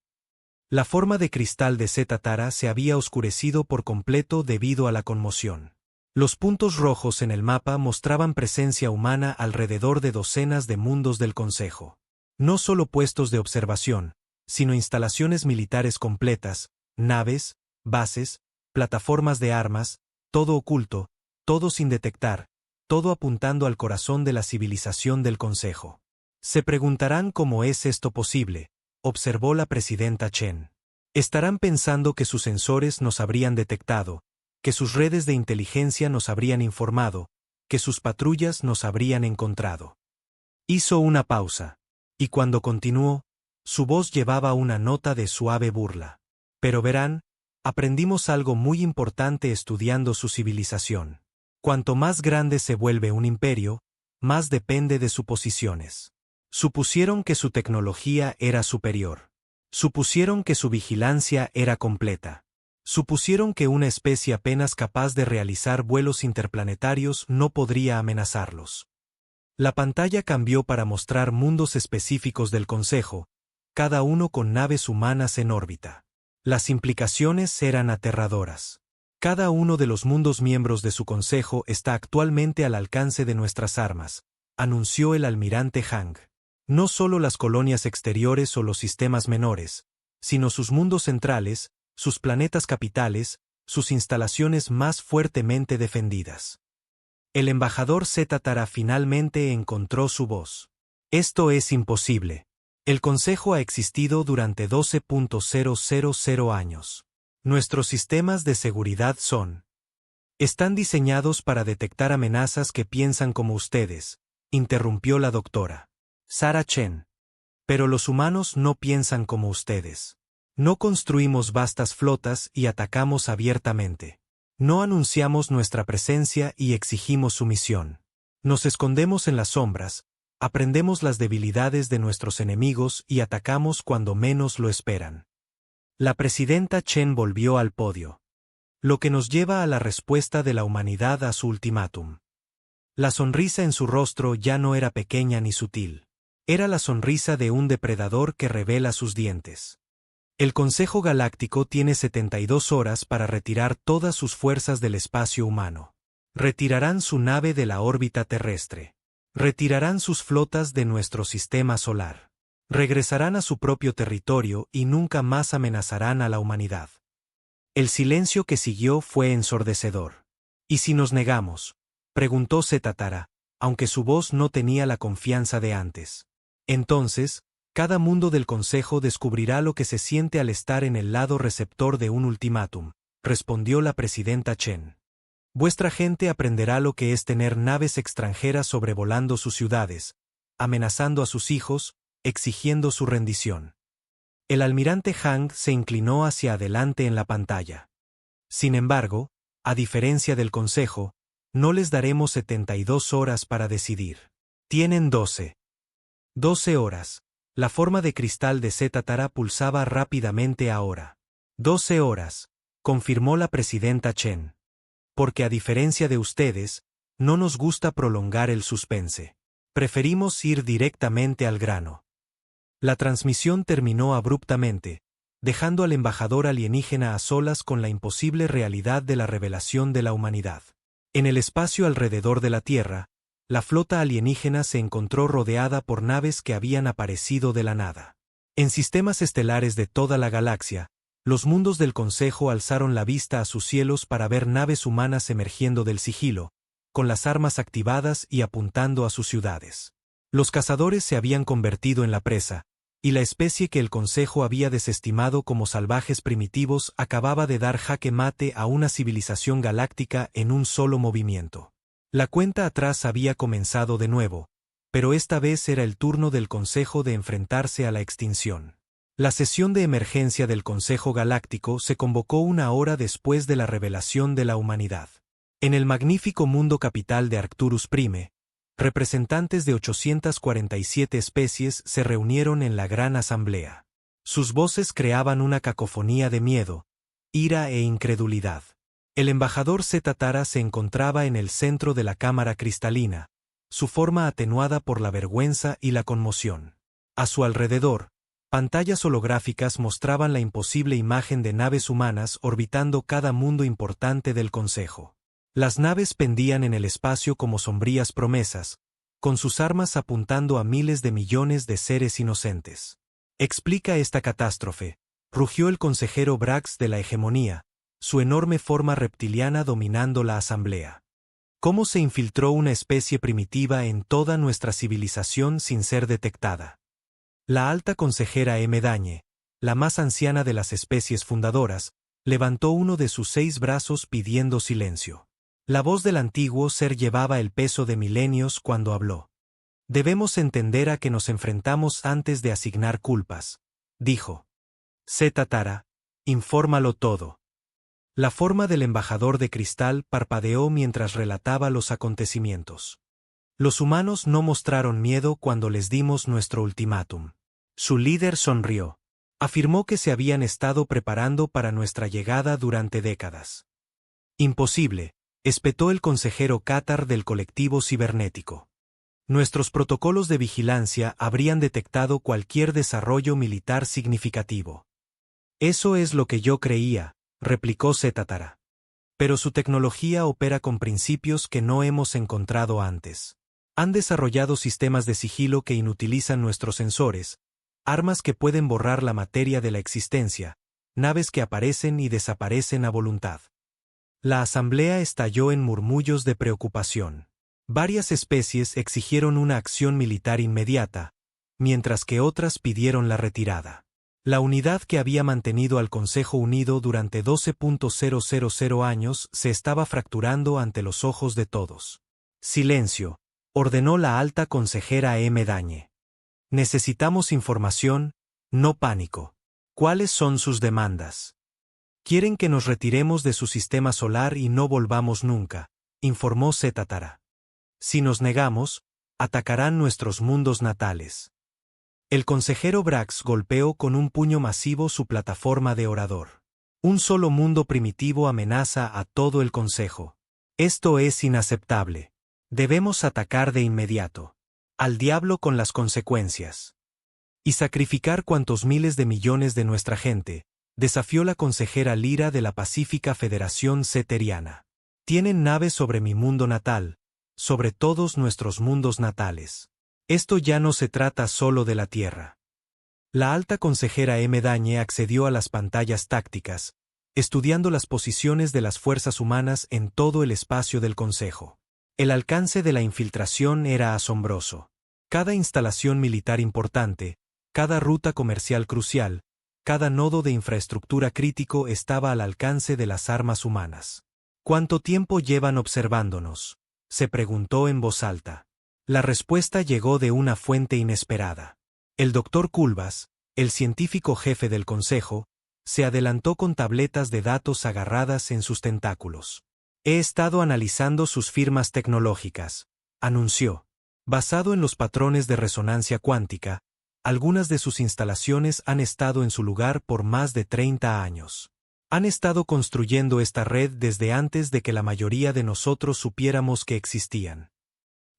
La forma de cristal de Z-Tara se había oscurecido por completo debido a la conmoción. Los puntos rojos en el mapa mostraban presencia humana alrededor de docenas de mundos del Consejo. No solo puestos de observación, sino instalaciones militares completas, naves, bases, plataformas de armas, todo oculto, todo sin detectar, todo apuntando al corazón de la civilización del Consejo. Se preguntarán cómo es esto posible, observó la presidenta Chen. Estarán pensando que sus sensores nos habrían detectado, que sus redes de inteligencia nos habrían informado, que sus patrullas nos habrían encontrado. Hizo una pausa, y cuando continuó, su voz llevaba una nota de suave burla. Pero verán, aprendimos algo muy importante estudiando su civilización. Cuanto más grande se vuelve un imperio, más depende de suposiciones. Supusieron que su tecnología era superior. Supusieron que su vigilancia era completa. Supusieron que una especie apenas capaz de realizar vuelos interplanetarios no podría amenazarlos. La pantalla cambió para mostrar mundos específicos del Consejo, cada uno con naves humanas en órbita. Las implicaciones eran aterradoras. Cada uno de los mundos miembros de su Consejo está actualmente al alcance de nuestras armas, anunció el almirante Hang. No solo las colonias exteriores o los sistemas menores, sino sus mundos centrales, sus planetas capitales, sus instalaciones más fuertemente defendidas. El embajador Zetatara finalmente encontró su voz. Esto es imposible. El Consejo ha existido durante 12.000 años. Nuestros sistemas de seguridad están diseñados para detectar amenazas que piensan como ustedes, interrumpió la doctora Sarah Chen. Pero los humanos no piensan como ustedes. No construimos vastas flotas y atacamos abiertamente. No anunciamos nuestra presencia y exigimos sumisión. Nos escondemos en las sombras, aprendemos las debilidades de nuestros enemigos y atacamos cuando menos lo esperan. La presidenta Chen volvió al podio. Lo que nos lleva a la respuesta de la humanidad a su ultimátum. La sonrisa en su rostro ya no era pequeña ni sutil. Era la sonrisa de un depredador que revela sus dientes. El Consejo Galáctico tiene 72 horas para retirar todas sus fuerzas del espacio humano. Retirarán su nave de la órbita terrestre. Retirarán sus flotas de nuestro sistema solar. Regresarán a su propio territorio y nunca más amenazarán a la humanidad. El silencio que siguió fue ensordecedor. ¿Y si nos negamos?, preguntó Zetatara, aunque su voz no tenía la confianza de antes. Entonces, cada mundo del Consejo descubrirá lo que se siente al estar en el lado receptor de un ultimátum, respondió la presidenta Chen. Vuestra gente aprenderá lo que es tener naves extranjeras sobrevolando sus ciudades, amenazando a sus hijos, exigiendo su rendición. El almirante Hang se inclinó hacia adelante en la pantalla. Sin embargo, a diferencia del Consejo, no les daremos 72 horas para decidir. Tienen 12 horas. La forma de cristal de Zetatara pulsaba rápidamente ahora. 12 horas, confirmó la presidenta Chen. Porque a diferencia de ustedes, no nos gusta prolongar el suspense. Preferimos ir directamente al grano. La transmisión terminó abruptamente, dejando al embajador alienígena a solas con la imposible realidad de la revelación de la humanidad. En el espacio alrededor de la Tierra, la flota alienígena se encontró rodeada por naves que habían aparecido de la nada. En sistemas estelares de toda la galaxia, los mundos del Consejo alzaron la vista a sus cielos para ver naves humanas emergiendo del sigilo, con las armas activadas y apuntando a sus ciudades. Los cazadores se habían convertido en la presa, y la especie que el Consejo había desestimado como salvajes primitivos acababa de dar jaque mate a una civilización galáctica en un solo movimiento. La cuenta atrás había comenzado de nuevo, pero esta vez era el turno del Consejo de enfrentarse a la extinción. La sesión de emergencia del Consejo Galáctico se convocó 1 hora después de la revelación de la humanidad. En el magnífico mundo capital de Arcturus Prime, representantes de 847 especies se reunieron en la gran asamblea. Sus voces creaban una cacofonía de miedo, ira e incredulidad. El embajador Zetatara se encontraba en el centro de la cámara cristalina, su forma atenuada por la vergüenza y la conmoción. A su alrededor, pantallas holográficas mostraban la imposible imagen de naves humanas orbitando cada mundo importante del Consejo. Las naves pendían en el espacio como sombrías promesas, con sus armas apuntando a miles de millones de seres inocentes. Explica esta catástrofe, rugió el consejero Brax de la hegemonía, su enorme forma reptiliana dominando la asamblea. ¿Cómo se infiltró una especie primitiva en toda nuestra civilización sin ser detectada? La alta consejera Dañe, la más anciana de las especies fundadoras, levantó uno de sus 6 brazos pidiendo silencio. La voz del antiguo ser llevaba el peso de milenios cuando habló. Debemos entender a que nos enfrentamos antes de asignar culpas, dijo. Zetatara, infórmalo todo. La forma del embajador de cristal parpadeó mientras relataba los acontecimientos. Los humanos no mostraron miedo cuando les dimos nuestro ultimátum. Su líder sonrió. Afirmó que se habían estado preparando para nuestra llegada durante décadas. Imposible, espetó el consejero Qatar del colectivo cibernético. Nuestros protocolos de vigilancia habrían detectado cualquier desarrollo militar significativo. Eso es lo que yo creía, replicó Zetatara. Pero su tecnología opera con principios que no hemos encontrado antes. Han desarrollado sistemas de sigilo que inutilizan nuestros sensores, armas que pueden borrar la materia de la existencia, naves que aparecen y desaparecen a voluntad. La asamblea estalló en murmullos de preocupación. Varias especies exigieron una acción militar inmediata, mientras que otras pidieron la retirada. La unidad que había mantenido al Consejo unido durante 12.000 años se estaba fracturando ante los ojos de todos. Silencio, ordenó la alta consejera M. Dañe. Necesitamos información, no pánico. ¿Cuáles son sus demandas? Quieren que nos retiremos de su sistema solar y no volvamos nunca, informó Zetatara. Si nos negamos, atacarán nuestros mundos natales. El consejero Brax golpeó con un puño masivo su plataforma de orador. Un solo mundo primitivo amenaza a todo el consejo. Esto es inaceptable. Debemos atacar de inmediato. Al diablo con las consecuencias. Y sacrificar cuantos miles de millones de nuestra gente, desafió la consejera Lyra de la Pacífica Federación Ceteriana. Tienen naves sobre mi mundo natal, sobre todos nuestros mundos natales. Esto ya no se trata solo de la Tierra. La alta consejera M. Dañe accedió a las pantallas tácticas, estudiando las posiciones de las fuerzas humanas en todo el espacio del Consejo. El alcance de la infiltración era asombroso. Cada instalación militar importante, cada ruta comercial crucial, cada nodo de infraestructura crítico estaba al alcance de las armas humanas. ¿Cuánto tiempo llevan observándonos?, se preguntó en voz alta. La respuesta llegó de una fuente inesperada. El doctor Culbas, el científico jefe del consejo, se adelantó con tabletas de datos agarradas en sus tentáculos. He estado analizando sus firmas tecnológicas, anunció. Basado en los patrones de resonancia cuántica, algunas de sus instalaciones han estado en su lugar por más de 30 años. Han estado construyendo esta red desde antes de que la mayoría de nosotros supiéramos que existían.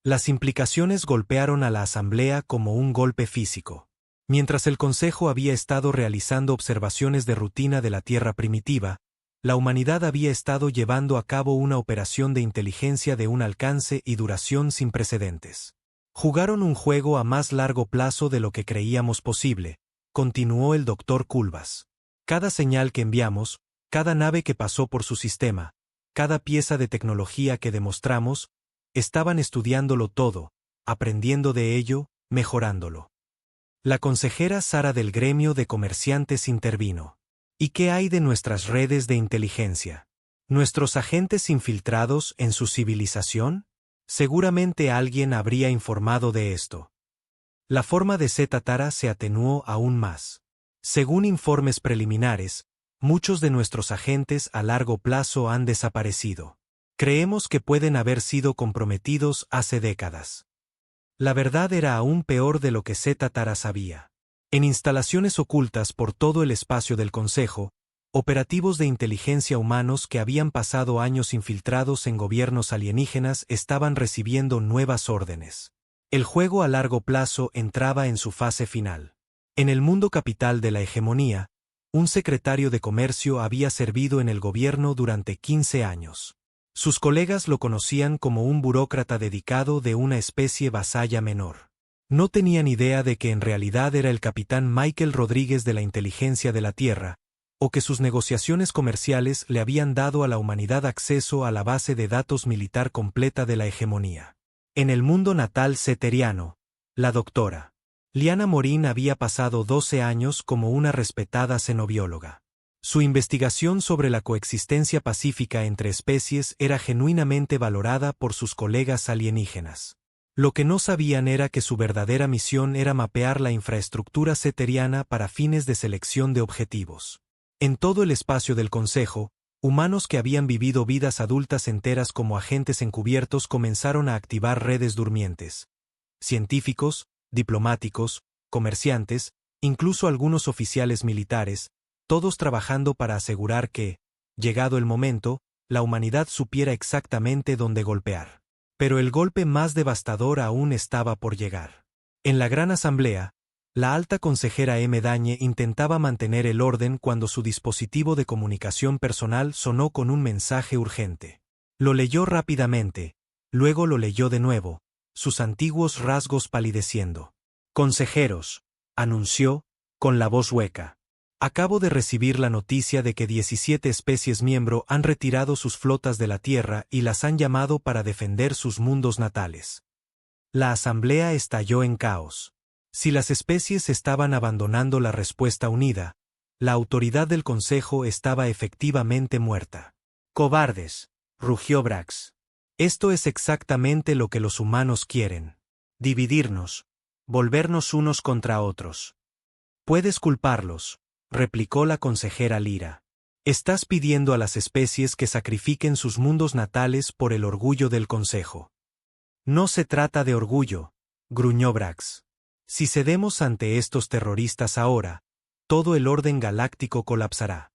Las implicaciones golpearon a la asamblea como un golpe físico. Mientras el Consejo había estado realizando observaciones de rutina de la Tierra primitiva, la humanidad había estado llevando a cabo una operación de inteligencia de un alcance y duración sin precedentes. Jugaron un juego a más largo plazo de lo que creíamos posible, continuó el doctor Culbas. Cada señal que enviamos, cada nave que pasó por su sistema, cada pieza de tecnología que demostramos, estaban estudiándolo todo, aprendiendo de ello, mejorándolo. La consejera Sara del gremio de comerciantes intervino. ¿Y qué hay de nuestras redes de inteligencia? ¿Nuestros agentes infiltrados en su civilización? Seguramente alguien habría informado de esto. La forma de Zetatara se atenuó aún más. Según informes preliminares, muchos de nuestros agentes a largo plazo han desaparecido. Creemos que pueden haber sido comprometidos hace décadas. La verdad era aún peor de lo que Zetatara sabía. En instalaciones ocultas por todo el espacio del Consejo, operativos de inteligencia humanos que habían pasado años infiltrados en gobiernos alienígenas estaban recibiendo nuevas órdenes. El juego a largo plazo entraba en su fase final. En el mundo capital de la hegemonía, un secretario de comercio había servido en el gobierno durante 15 años. Sus colegas lo conocían como un burócrata dedicado de una especie vasalla menor. No tenían idea de que en realidad era el capitán Michael Rodríguez de la inteligencia de la Tierra, o que sus negociaciones comerciales le habían dado a la humanidad acceso a la base de datos militar completa de la hegemonía. En el mundo natal ceteriano, la doctora Liana Morín había pasado 12 años como una respetada xenobióloga. Su investigación sobre la coexistencia pacífica entre especies era genuinamente valorada por sus colegas alienígenas. Lo que no sabían era que su verdadera misión era mapear la infraestructura ceteriana para fines de selección de objetivos. En todo el espacio del Consejo, Humanos que habían vivido vidas adultas enteras como agentes encubiertos comenzaron a activar redes durmientes. Científicos, diplomáticos, comerciantes, incluso algunos oficiales militares, todos trabajando para asegurar que, llegado el momento, la humanidad supiera exactamente dónde golpear. Pero el golpe más devastador aún estaba por llegar. En la Gran Asamblea, la alta consejera M. Dañe intentaba mantener el orden cuando su dispositivo de comunicación personal sonó con un mensaje urgente. Lo leyó rápidamente, luego lo leyó de nuevo, sus antiguos rasgos palideciendo. «Consejeros», anunció, con la voz hueca. «Acabo de recibir la noticia de que 17 especies miembro han retirado sus flotas de la Tierra y las han llamado para defender sus mundos natales». La asamblea estalló en caos. Si las especies estaban abandonando la respuesta unida, la autoridad del Consejo estaba efectivamente muerta. «Cobardes», rugió Brax. «Esto es exactamente lo que los humanos quieren. Dividirnos, volvernos unos contra otros». «Puedes culparlos», replicó la consejera Lyra. «Estás pidiendo a las especies que sacrifiquen sus mundos natales por el orgullo del Consejo». «No se trata de orgullo», gruñó Brax. «Si cedemos ante estos terroristas ahora, todo el orden galáctico colapsará».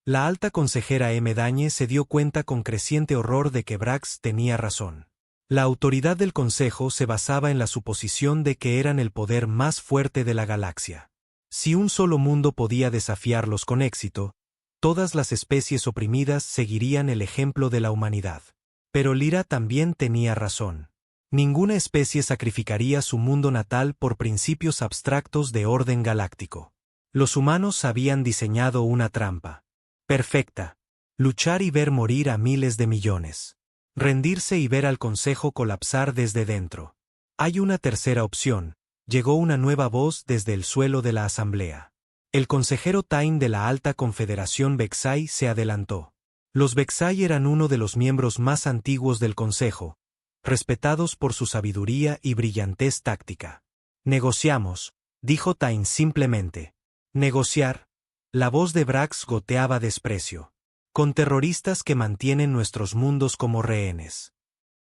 La alta consejera M. Dañe se dio cuenta con creciente horror de que Brax tenía razón. La autoridad del Consejo se basaba en la suposición de que eran el poder más fuerte de la galaxia. Si un solo mundo podía desafiarlos con éxito, todas las especies oprimidas seguirían el ejemplo de la humanidad. Pero Lyra también tenía razón. Ninguna especie sacrificaría su mundo natal por principios abstractos de orden galáctico. Los humanos habían diseñado una trampa. Perfecta. Luchar y ver morir a miles de millones. Rendirse y ver al Consejo colapsar desde dentro. Hay una tercera opción. Llegó una nueva voz desde el suelo de la asamblea. El consejero Tain de la Alta Confederación Vexai se adelantó. Los Vexai eran uno de los miembros más antiguos del Consejo, respetados por su sabiduría y brillantez táctica. «Negociamos», dijo Tain simplemente. «Negociar». La voz de Brax goteaba desprecio. «Con terroristas que mantienen nuestros mundos como rehenes.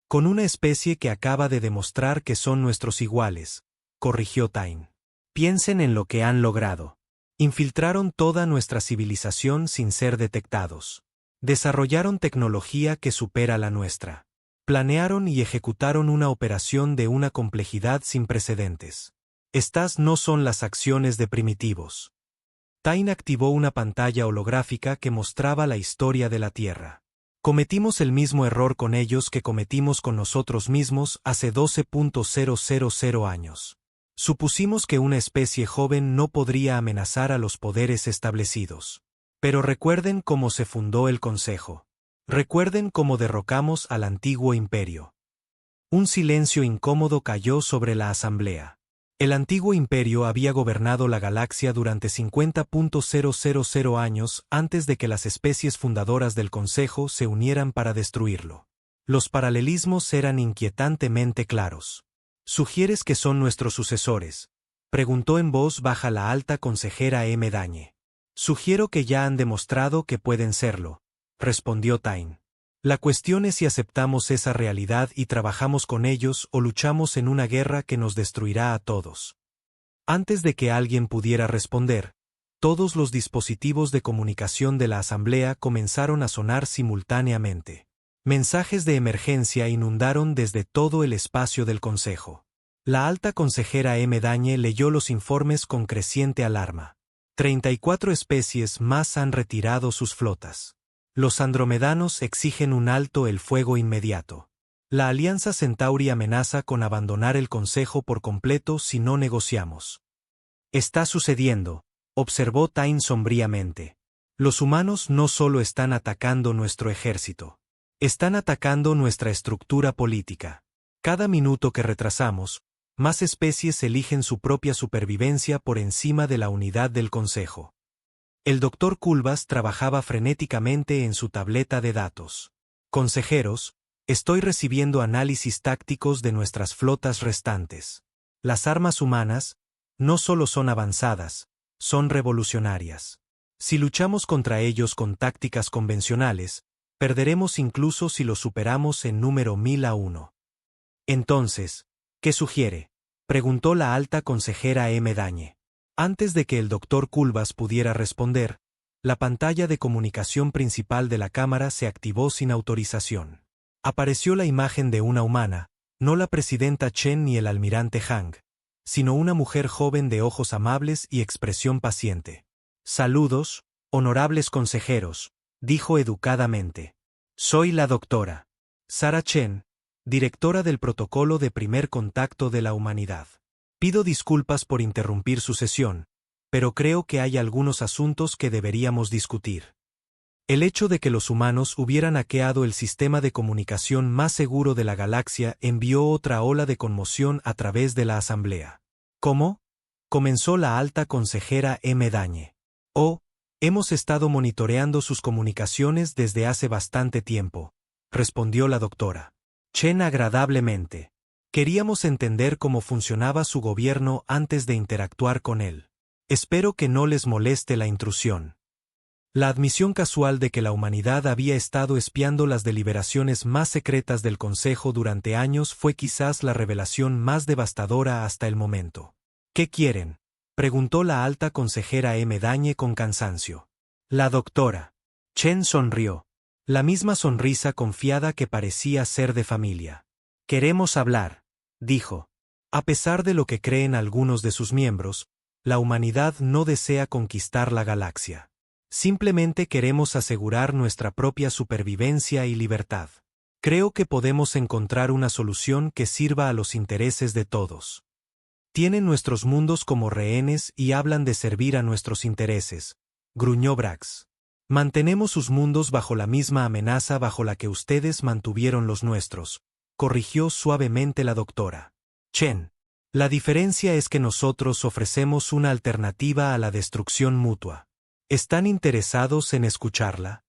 Con una especie que acaba de demostrar que son nuestros iguales», corrigió Tain. «Piensen en lo que han logrado. Infiltraron toda nuestra civilización sin ser detectados. Desarrollaron tecnología que supera la nuestra. Planearon y ejecutaron una operación de una complejidad sin precedentes. Estas no son las acciones de primitivos». Tain activó una pantalla holográfica que mostraba la historia de la Tierra. «Cometimos el mismo error con ellos que cometimos con nosotros mismos hace 12.000 años. Supusimos que una especie joven no podría amenazar a los poderes establecidos. Pero recuerden cómo se fundó el Consejo. Recuerden cómo derrocamos al antiguo imperio». Un silencio incómodo cayó sobre la asamblea. El antiguo imperio había gobernado la galaxia durante 50.000 años antes de que las especies fundadoras del Consejo se unieran para destruirlo. Los paralelismos eran inquietantemente claros. «¿Sugieres que son nuestros sucesores?», preguntó en voz baja la alta consejera M. Dañe. «Sugiero que ya han demostrado que pueden serlo», respondió Tain. «La cuestión es si aceptamos esa realidad y trabajamos con ellos o luchamos en una guerra que nos destruirá a todos». Antes de que alguien pudiera responder, todos los dispositivos de comunicación de la asamblea comenzaron a sonar simultáneamente. Mensajes de emergencia inundaron desde todo el espacio del Consejo. La alta consejera M. Dañe leyó los informes con creciente alarma. 34 especies más han retirado sus flotas. Los andromedanos exigen un alto el fuego inmediato. La Alianza Centauri amenaza con abandonar el Consejo por completo si no negociamos. «Está sucediendo», observó Tain sombríamente. «Los humanos no solo están atacando nuestro ejército. Están atacando nuestra estructura política. Cada minuto que retrasamos, más especies eligen su propia supervivencia por encima de la unidad del Consejo». El Dr. Culbas trabajaba frenéticamente en su tableta de datos. «Consejeros, estoy recibiendo análisis tácticos de nuestras flotas restantes. Las armas humanas no solo son avanzadas, son revolucionarias. Si luchamos contra ellos con tácticas convencionales, perderemos incluso si los superamos en número 1000 a 1. Entonces, ¿qué sugiere?, preguntó la alta consejera Dañe. Antes de que el doctor Culbas pudiera responder, la pantalla de comunicación principal de la cámara se activó sin autorización. Apareció la imagen de una humana, no la presidenta Chen ni el almirante Hang, sino una mujer joven de ojos amables y expresión paciente. «Saludos, honorables consejeros», dijo educadamente. «Soy la doctora Sarah Chen, directora del Protocolo de Primer Contacto de la Humanidad. Pido disculpas por interrumpir su sesión, pero creo que hay algunos asuntos que deberíamos discutir. El hecho de que los humanos hubieran hackeado el sistema de comunicación más seguro de la galaxia envió otra ola de conmoción a través de la asamblea». «¿Cómo?», comenzó la alta consejera Dañe. «Oh, hemos estado monitoreando sus comunicaciones desde hace bastante tiempo», respondió la doctora Chen agradablemente. «Queríamos entender cómo funcionaba su gobierno antes de interactuar con él. Espero que no les moleste la intrusión». La admisión casual de que la humanidad había estado espiando las deliberaciones más secretas del Consejo durante años fue quizás la revelación más devastadora hasta el momento. «¿Qué quieren?», preguntó la alta consejera Dañe con cansancio. La doctora Chen sonrió, la misma sonrisa confiada que parecía ser de familia. «Queremos hablar», dijo. «A pesar de lo que creen algunos de sus miembros, la humanidad no desea conquistar la galaxia. Simplemente queremos asegurar nuestra propia supervivencia y libertad. Creo que podemos encontrar una solución que sirva a los intereses de todos. Tienen nuestros mundos como rehenes y hablan de servir a nuestros intereses», gruñó Brax. «Mantenemos sus mundos bajo la misma amenaza bajo la que ustedes mantuvieron los nuestros», corrigió suavemente la doctora Chen. «La diferencia es que nosotros ofrecemos una alternativa a la destrucción mutua. ¿Están interesados en escucharla?».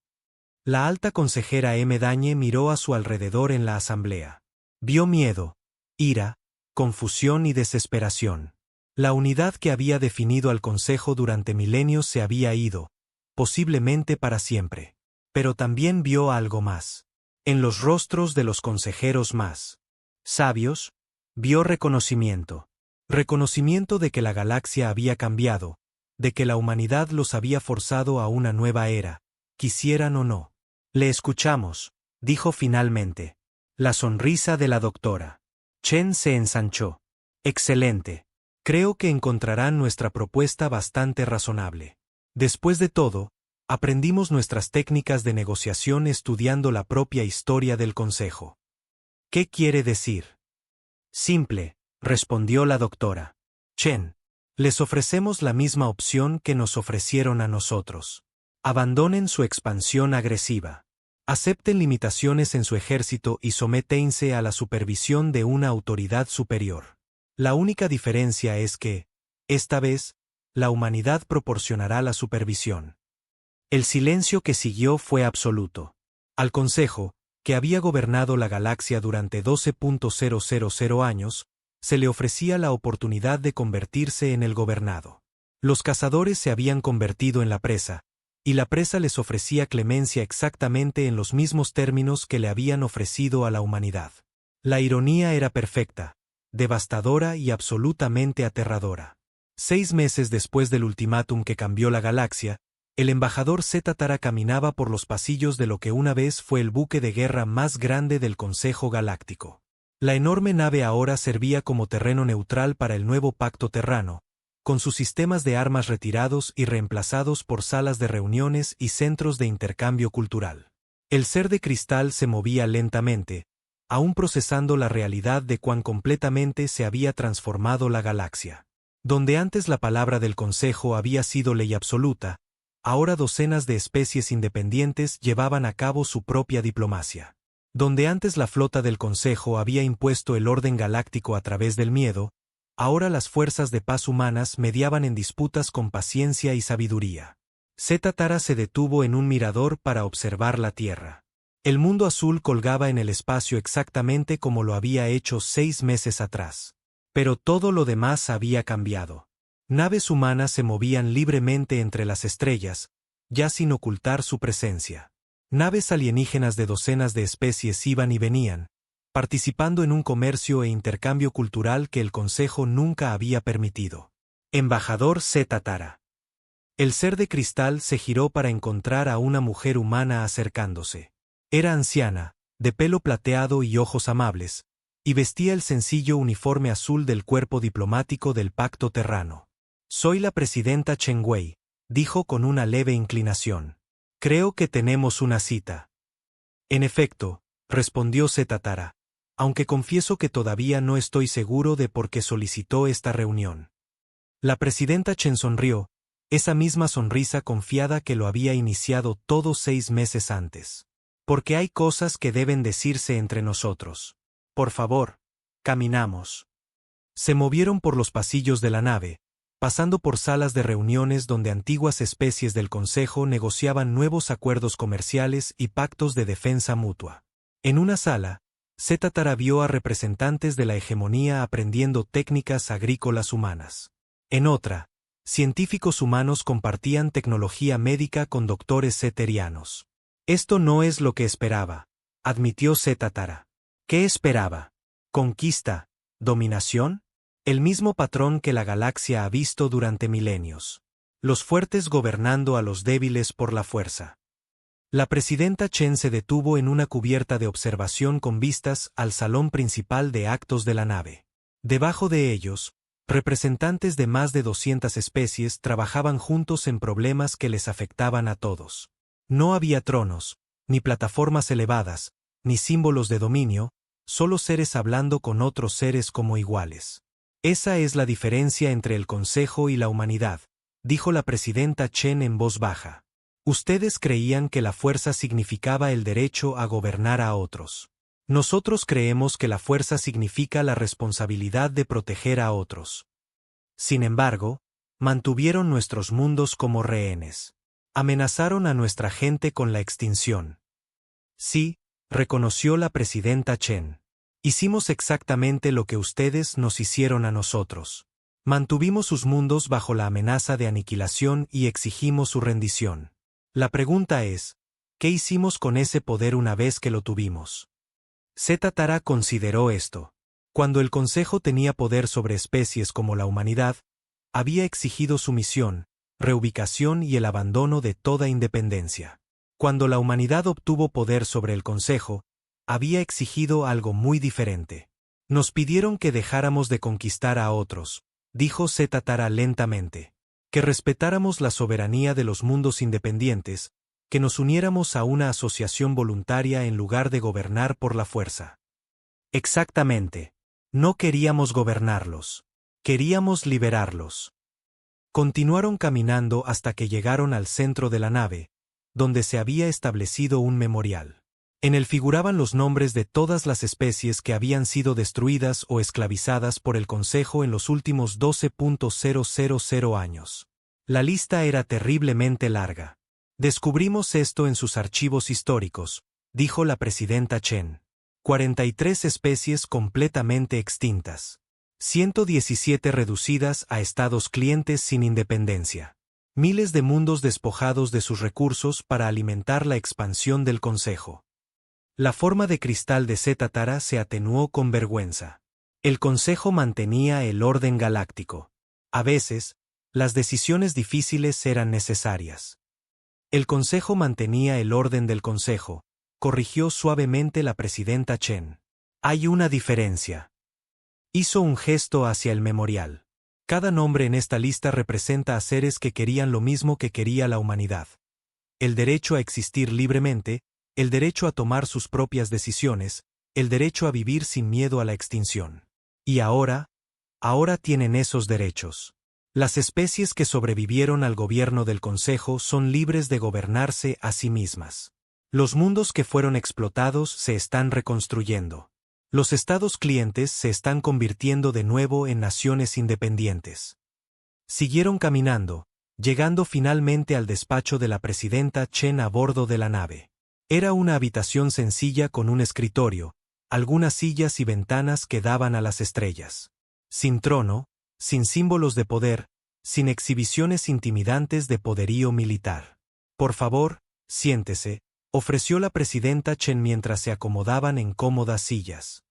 La alta consejera Dañe miró a su alrededor en la asamblea. Vio miedo, ira, confusión y desesperación. La unidad que había definido al Consejo durante milenios se había ido, posiblemente para siempre. Pero también vio algo más. En los rostros de los consejeros más sabios, vio reconocimiento. Reconocimiento de que la galaxia había cambiado, de que la humanidad los había forzado a una nueva era, quisieran o no. «Le escuchamos», dijo finalmente. La sonrisa de la doctora Chen se ensanchó. «Excelente. Creo que encontrarán nuestra propuesta bastante razonable. Después de todo, aprendimos nuestras técnicas de negociación estudiando la propia historia del Consejo». «¿Qué quiere decir?». «Simple», respondió la doctora Chen. «Les ofrecemos la misma opción que nos ofrecieron a nosotros. Abandonen su expansión agresiva. Acepten limitaciones en su ejército y sométense a la supervisión de una autoridad superior. La única diferencia es que, esta vez, la humanidad proporcionará la supervisión». El silencio que siguió fue absoluto. Al Consejo, que había gobernado la galaxia durante 12.000 años, se le ofrecía la oportunidad de convertirse en el gobernado. Los cazadores se habían convertido en la presa, y la presa les ofrecía clemencia exactamente en los mismos términos que le habían ofrecido a la humanidad. La ironía era perfecta, devastadora y absolutamente aterradora. 6 meses después del ultimátum que cambió la galaxia, el embajador Zetatara caminaba por los pasillos de lo que una vez fue el buque de guerra más grande del Consejo Galáctico. La enorme nave ahora servía como terreno neutral para el nuevo pacto terrano, con sus sistemas de armas retirados y reemplazados por salas de reuniones y centros de intercambio cultural. El ser de cristal se movía lentamente, aún procesando la realidad de cuán completamente se había transformado la galaxia. Donde antes la palabra del Consejo había sido ley absoluta, ahora docenas de especies independientes llevaban a cabo su propia diplomacia. Donde antes la flota del Consejo había impuesto el orden galáctico a través del miedo, ahora las fuerzas de paz humanas mediaban en disputas con paciencia y sabiduría. Zetatara se detuvo en un mirador para observar la Tierra. El mundo azul colgaba en el espacio exactamente como lo había hecho 6 meses atrás. Pero todo lo demás había cambiado. Naves humanas se movían libremente entre las estrellas, ya sin ocultar su presencia. Naves alienígenas de docenas de especies iban y venían, participando en un comercio e intercambio cultural que el Consejo nunca había permitido. Embajador Z Tara. El ser de cristal se giró para encontrar a una mujer humana acercándose. Era anciana, de pelo plateado y ojos amables, y vestía el sencillo uniforme azul del cuerpo diplomático del Pacto Terrano. Soy la presidenta Chen Wei, dijo con una leve inclinación. Creo que tenemos una cita. En efecto, respondió Z Tara, aunque confieso que todavía no estoy seguro de por qué solicitó esta reunión. La presidenta Chen sonrió, esa misma sonrisa confiada que lo había iniciado todo 6 meses antes. Porque hay cosas que deben decirse entre nosotros. Por favor, caminamos. Se movieron por los pasillos de la nave, pasando por salas de reuniones donde antiguas especies del Consejo negociaban nuevos acuerdos comerciales y pactos de defensa mutua. En una sala, Z Tara vio a representantes de la hegemonía aprendiendo técnicas agrícolas humanas. En otra, científicos humanos compartían tecnología médica con doctores ceterianos. Esto no es lo que esperaba, admitió Z Tara. ¿Qué esperaba? ¿Conquista? ¿Dominación? El mismo patrón que la galaxia ha visto durante milenios. Los fuertes gobernando a los débiles por la fuerza. La presidenta Chen se detuvo en una cubierta de observación con vistas al salón principal de actos de la nave. Debajo de ellos, representantes de más de 200 especies trabajaban juntos en problemas que les afectaban a todos. No había tronos, ni plataformas elevadas, ni símbolos de dominio, solo seres hablando con otros seres como iguales. Esa es la diferencia entre el Consejo y la humanidad, dijo la presidenta Chen en voz baja. Ustedes creían que la fuerza significaba el derecho a gobernar a otros. Nosotros creemos que la fuerza significa la responsabilidad de proteger a otros. Sin embargo, mantuvieron nuestros mundos como rehenes. Amenazaron a nuestra gente con la extinción. Sí, reconoció la presidenta Chen. Hicimos exactamente lo que ustedes nos hicieron a nosotros. Mantuvimos sus mundos bajo la amenaza de aniquilación y exigimos su rendición. La pregunta es, ¿qué hicimos con ese poder una vez que lo tuvimos? Z Tara consideró esto. Cuando el Consejo tenía poder sobre especies como la humanidad, había exigido sumisión, reubicación y el abandono de toda independencia. Cuando la humanidad obtuvo poder sobre el Consejo, había exigido algo muy diferente. Nos pidieron que dejáramos de conquistar a otros, dijo Z Tara lentamente, que respetáramos la soberanía de los mundos independientes, que nos uniéramos a una asociación voluntaria en lugar de gobernar por la fuerza. Exactamente. No queríamos gobernarlos. Queríamos liberarlos. Continuaron caminando hasta que llegaron al centro de la nave, donde se había establecido un memorial. En él figuraban los nombres de todas las especies que habían sido destruidas o esclavizadas por el Consejo en los últimos 12.000 años. La lista era terriblemente larga. Descubrimos esto en sus archivos históricos, dijo la presidenta Chen. 43 especies completamente extintas. 117 reducidas a estados clientes sin independencia. Miles de mundos despojados de sus recursos para alimentar la expansión del Consejo. La forma de cristal de Z Tara se atenuó con vergüenza. El Consejo mantenía el orden galáctico. A veces, las decisiones difíciles eran necesarias. El Consejo mantenía el orden del Consejo, corrigió suavemente la presidenta Chen. Hay una diferencia. Hizo un gesto hacia el memorial. Cada nombre en esta lista representa a seres que querían lo mismo que quería la humanidad. El derecho a existir libremente, el derecho a tomar sus propias decisiones, el derecho a vivir sin miedo a la extinción. Y ahora tienen esos derechos. Las especies que sobrevivieron al gobierno del Consejo son libres de gobernarse a sí mismas. Los mundos que fueron explotados se están reconstruyendo. Los estados clientes se están convirtiendo de nuevo en naciones independientes. Siguieron caminando, llegando finalmente al despacho de la presidenta Chen a bordo de la nave. Era una habitación sencilla con un escritorio, algunas sillas y ventanas que daban a las estrellas. Sin trono, sin símbolos de poder, sin exhibiciones intimidantes de poderío militar. Por favor, siéntese, ofreció la presidenta Chen mientras se acomodaban en cómodas sillas.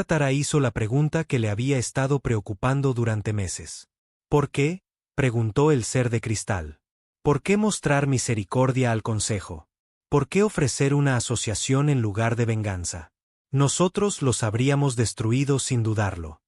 Tara hizo la pregunta que le había estado preocupando durante meses. ¿Por qué?, preguntó el ser de cristal. ¿Por qué mostrar misericordia al consejo? ¿Por qué ofrecer una asociación en lugar de venganza? Nosotros los habríamos destruido sin dudarlo.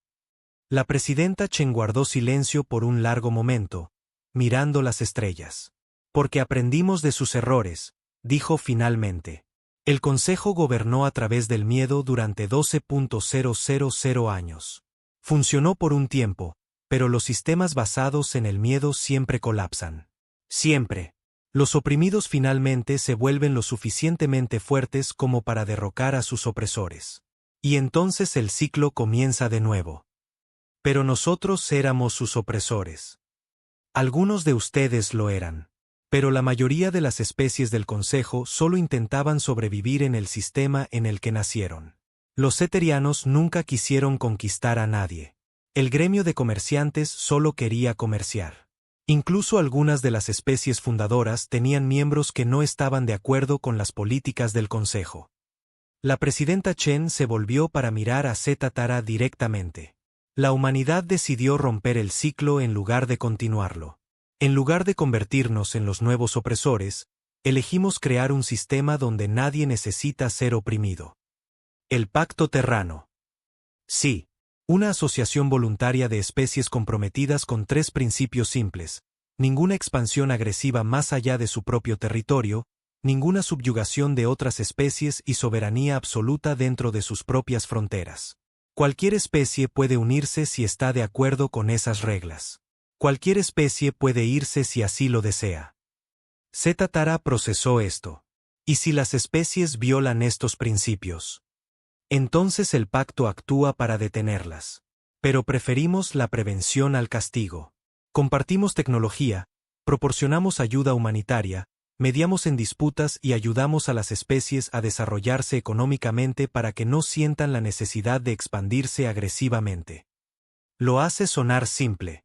La presidenta Chen guardó silencio por un largo momento, mirando las estrellas. Porque aprendimos de sus errores, dijo finalmente. El consejo gobernó a través del miedo durante 12.000 años. Funcionó por un tiempo, pero los sistemas basados en el miedo siempre colapsan. Siempre. Los oprimidos finalmente se vuelven lo suficientemente fuertes como para derrocar a sus opresores. Y entonces el ciclo comienza de nuevo. Pero nosotros éramos sus opresores. Algunos de ustedes lo eran. Pero la mayoría de las especies del Consejo solo intentaban sobrevivir en el sistema en el que nacieron. Los ceterianos nunca quisieron conquistar a nadie. El gremio de comerciantes solo quería comerciar. Incluso algunas de las especies fundadoras tenían miembros que no estaban de acuerdo con las políticas del Consejo. La presidenta Chen se volvió para mirar a Tara directamente. La humanidad decidió romper el ciclo en lugar de continuarlo. En lugar de convertirnos en los nuevos opresores, elegimos crear un sistema donde nadie necesita ser oprimido. El Pacto Terrano. Sí, una asociación voluntaria de especies comprometidas con 3 principios simples: ninguna expansión agresiva más allá de su propio territorio, ninguna subyugación de otras especies y soberanía absoluta dentro de sus propias fronteras. Cualquier especie puede unirse si está de acuerdo con esas reglas. Cualquier especie puede irse si así lo desea. Tara procesó esto. ¿Y si las especies violan estos principios? Entonces el pacto actúa para detenerlas. Pero preferimos la prevención al castigo. Compartimos tecnología, proporcionamos ayuda humanitaria, mediamos en disputas y ayudamos a las especies a desarrollarse económicamente para que no sientan la necesidad de expandirse agresivamente. Lo hace sonar simple.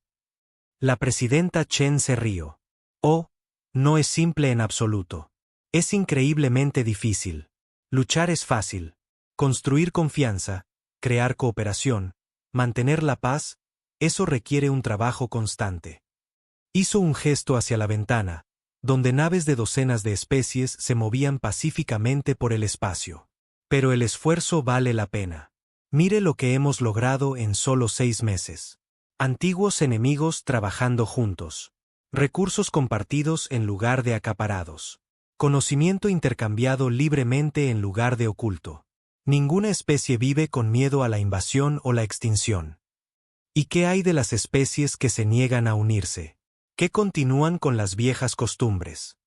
La presidenta Chen se rió. Oh, no es simple en absoluto. Es increíblemente difícil. Luchar es fácil. Construir confianza, crear cooperación, mantener la paz, eso requiere un trabajo constante. Hizo un gesto hacia la ventana, donde naves de docenas de especies se movían pacíficamente por el espacio. Pero el esfuerzo vale la pena. Mire lo que hemos logrado en solo 6 meses. Antiguos enemigos trabajando juntos. Recursos compartidos en lugar de acaparados. Conocimiento intercambiado libremente en lugar de oculto. Ninguna especie vive con miedo a la invasión o la extinción. ¿Y qué hay de las especies que se niegan a unirse? ¿Qué continúan con las viejas costumbres?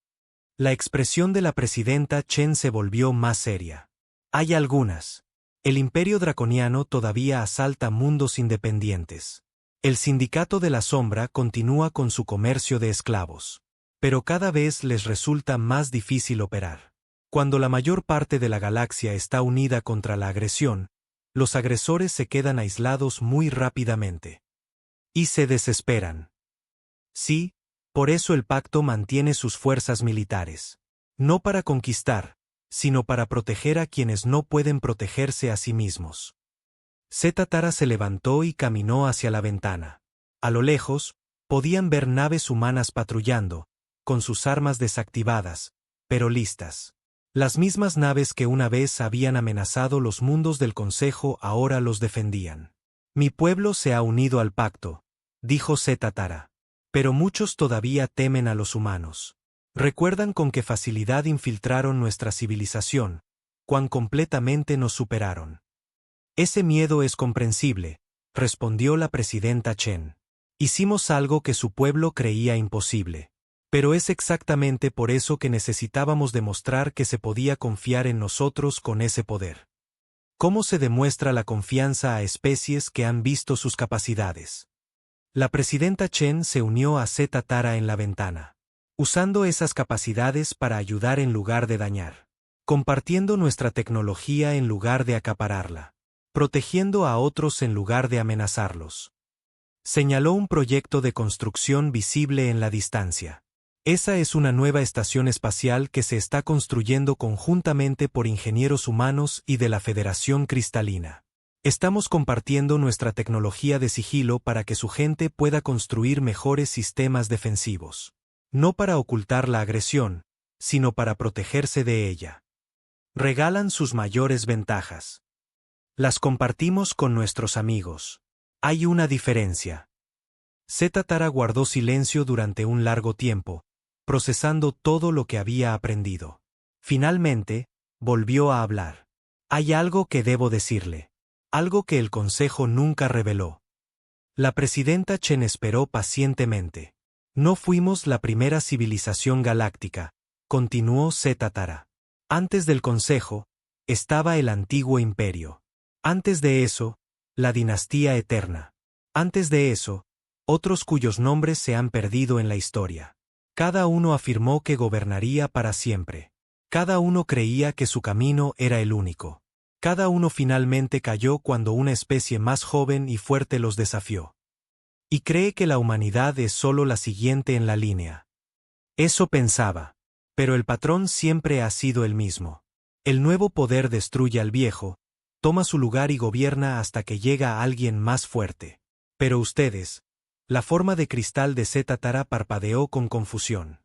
La expresión de la presidenta Chen se volvió más seria. Hay algunas. El imperio draconiano todavía asalta mundos independientes. El sindicato de la sombra continúa con su comercio de esclavos. Pero cada vez les resulta más difícil operar. Cuando la mayor parte de la galaxia está unida contra la agresión, los agresores se quedan aislados muy rápidamente. Y se desesperan. Sí, por eso el pacto mantiene sus fuerzas militares. No para conquistar, sino para proteger a quienes no pueden protegerse a sí mismos. Tara se levantó y caminó hacia la ventana. A lo lejos, podían ver naves humanas patrullando, con sus armas desactivadas, pero listas. Las mismas naves que una vez habían amenazado los mundos del Consejo ahora los defendían. Mi pueblo se ha unido al pacto, dijo Tara. Pero muchos todavía temen a los humanos. Recuerdan con qué facilidad infiltraron nuestra civilización, cuán completamente nos superaron. Ese miedo es comprensible, respondió la presidenta Chen. Hicimos algo que su pueblo creía imposible. Pero es exactamente por eso que necesitábamos demostrar que se podía confiar en nosotros con ese poder. ¿Cómo se demuestra la confianza a especies que han visto sus capacidades? La presidenta Chen se unió a Tara en la ventana. Usando esas capacidades para ayudar en lugar de dañar. Compartiendo nuestra tecnología en lugar de acapararla. Protegiendo a otros en lugar de amenazarlos. Señaló un proyecto de construcción visible en la distancia. Esa es una nueva estación espacial que se está construyendo conjuntamente por ingenieros humanos y de la Federación Cristalina. Estamos compartiendo nuestra tecnología de sigilo para que su gente pueda construir mejores sistemas defensivos. No para ocultar la agresión, sino para protegerse de ella. Regalan sus mayores ventajas. Las compartimos con nuestros amigos. Hay una diferencia. Tara guardó silencio durante un largo tiempo, procesando todo lo que había aprendido. Finalmente, volvió a hablar. Hay algo que debo decirle. Algo que el Consejo nunca reveló. La presidenta Chen esperó pacientemente. No fuimos la primera civilización galáctica, continuó Tara. Antes del Consejo, estaba el antiguo imperio. Antes de eso, la dinastía eterna. Antes de eso, otros cuyos nombres se han perdido en la historia. Cada uno afirmó que gobernaría para siempre. Cada uno creía que su camino era el único. Cada uno finalmente cayó cuando una especie más joven y fuerte los desafió. Y cree que la humanidad es solo la siguiente en la línea. Eso pensaba. Pero el patrón siempre ha sido el mismo. El nuevo poder destruye al viejo, toma su lugar y gobierna hasta que llega alguien más fuerte. Pero ustedes, la forma de cristal de Tara parpadeó con confusión.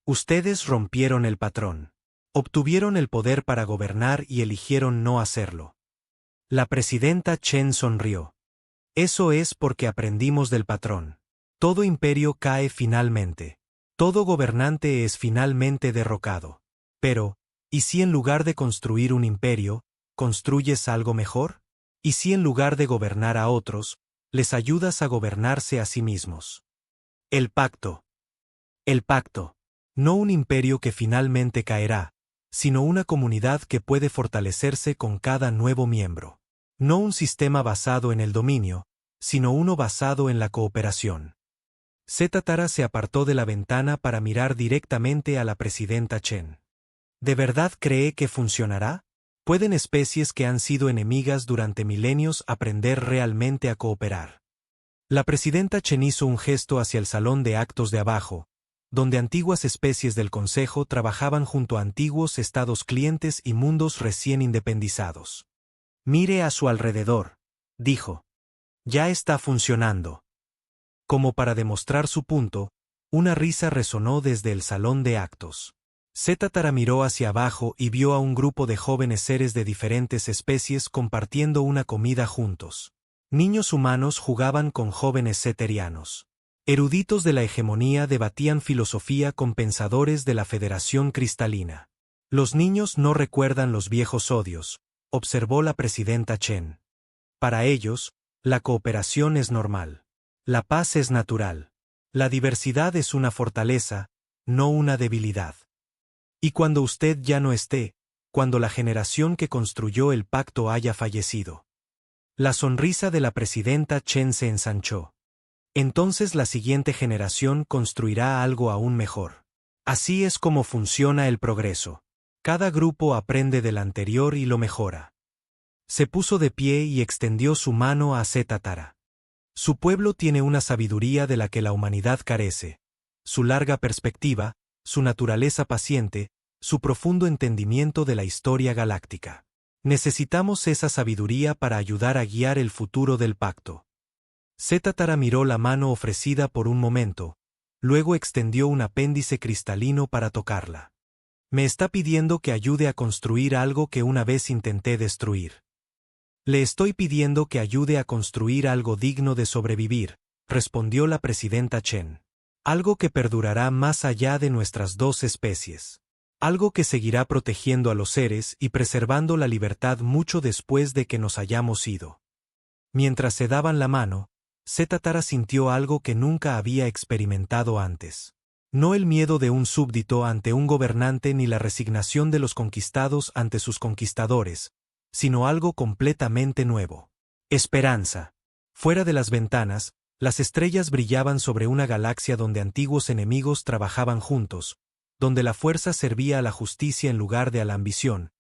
Ustedes rompieron el patrón. Obtuvieron el poder para gobernar y eligieron no hacerlo. La presidenta Chen sonrió. Eso es porque aprendimos del patrón. Todo imperio cae finalmente. Todo gobernante es finalmente derrocado. Pero, ¿y si en lugar de construir un imperio, construyes algo mejor? ¿Y si en lugar de gobernar a otros, les ayudas a gobernarse a sí mismos? El pacto. El pacto. No un imperio que finalmente caerá, sino una comunidad que puede fortalecerse con cada nuevo miembro. No un sistema basado en el dominio, sino uno basado en la cooperación. Tara se apartó de la ventana para mirar directamente a la presidenta Chen. ¿De verdad cree que funcionará? ¿Pueden especies que han sido enemigas durante milenios aprender realmente a cooperar? La presidenta Chen hizo un gesto hacia el salón de actos de abajo, donde antiguas especies del Consejo trabajaban junto a antiguos estados clientes y mundos recién independizados. Mire a su alrededor, dijo. Ya está funcionando. Como para demostrar su punto, una risa resonó desde el salón de actos. Tara miró hacia abajo y vio a un grupo de jóvenes seres de diferentes especies compartiendo una comida juntos. Niños humanos jugaban con jóvenes ceterianos. Eruditos de la hegemonía debatían filosofía con pensadores de la Federación Cristalina. Los niños no recuerdan los viejos odios, observó la presidenta Chen. Para ellos, la cooperación es normal. La paz es natural. La diversidad es una fortaleza, no una debilidad. Y cuando usted ya no esté, cuando la generación que construyó el pacto haya fallecido. La sonrisa de la presidenta Chen se ensanchó. Entonces la siguiente generación construirá algo aún mejor. Así es como funciona el progreso. Cada grupo aprende del anterior y lo mejora. Se puso de pie y extendió su mano a Tara. Su pueblo tiene una sabiduría de la que la humanidad carece. Su larga perspectiva, su naturaleza paciente, su profundo entendimiento de la historia galáctica. Necesitamos esa sabiduría para ayudar a guiar el futuro del pacto. Tara miró la mano ofrecida por un momento, luego extendió un apéndice cristalino para tocarla. Me está pidiendo que ayude a construir algo que una vez intenté destruir. Le estoy pidiendo que ayude a construir algo digno de sobrevivir, respondió la presidenta Chen. Algo que perdurará más allá de nuestras dos especies. Algo que seguirá protegiendo a los seres y preservando la libertad mucho después de que nos hayamos ido. Mientras se daban la mano, Tara sintió algo que nunca había experimentado antes. No el miedo de un súbdito ante un gobernante ni la resignación de los conquistados ante sus conquistadores, sino algo completamente nuevo. Esperanza. Fuera de las ventanas, las estrellas brillaban sobre una galaxia donde antiguos enemigos trabajaban juntos, donde la fuerza servía a la justicia en lugar de a la ambición,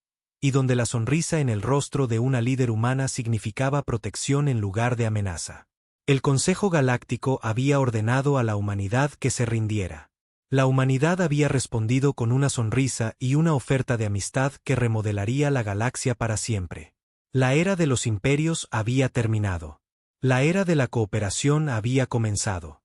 y donde la sonrisa en el rostro de una líder humana significaba protección en lugar de amenaza. El Consejo Galáctico había ordenado a la humanidad que se rindiera. La humanidad había respondido con una sonrisa y una oferta de amistad que remodelaría la galaxia para siempre. La era de los imperios había terminado. La era de la cooperación había comenzado.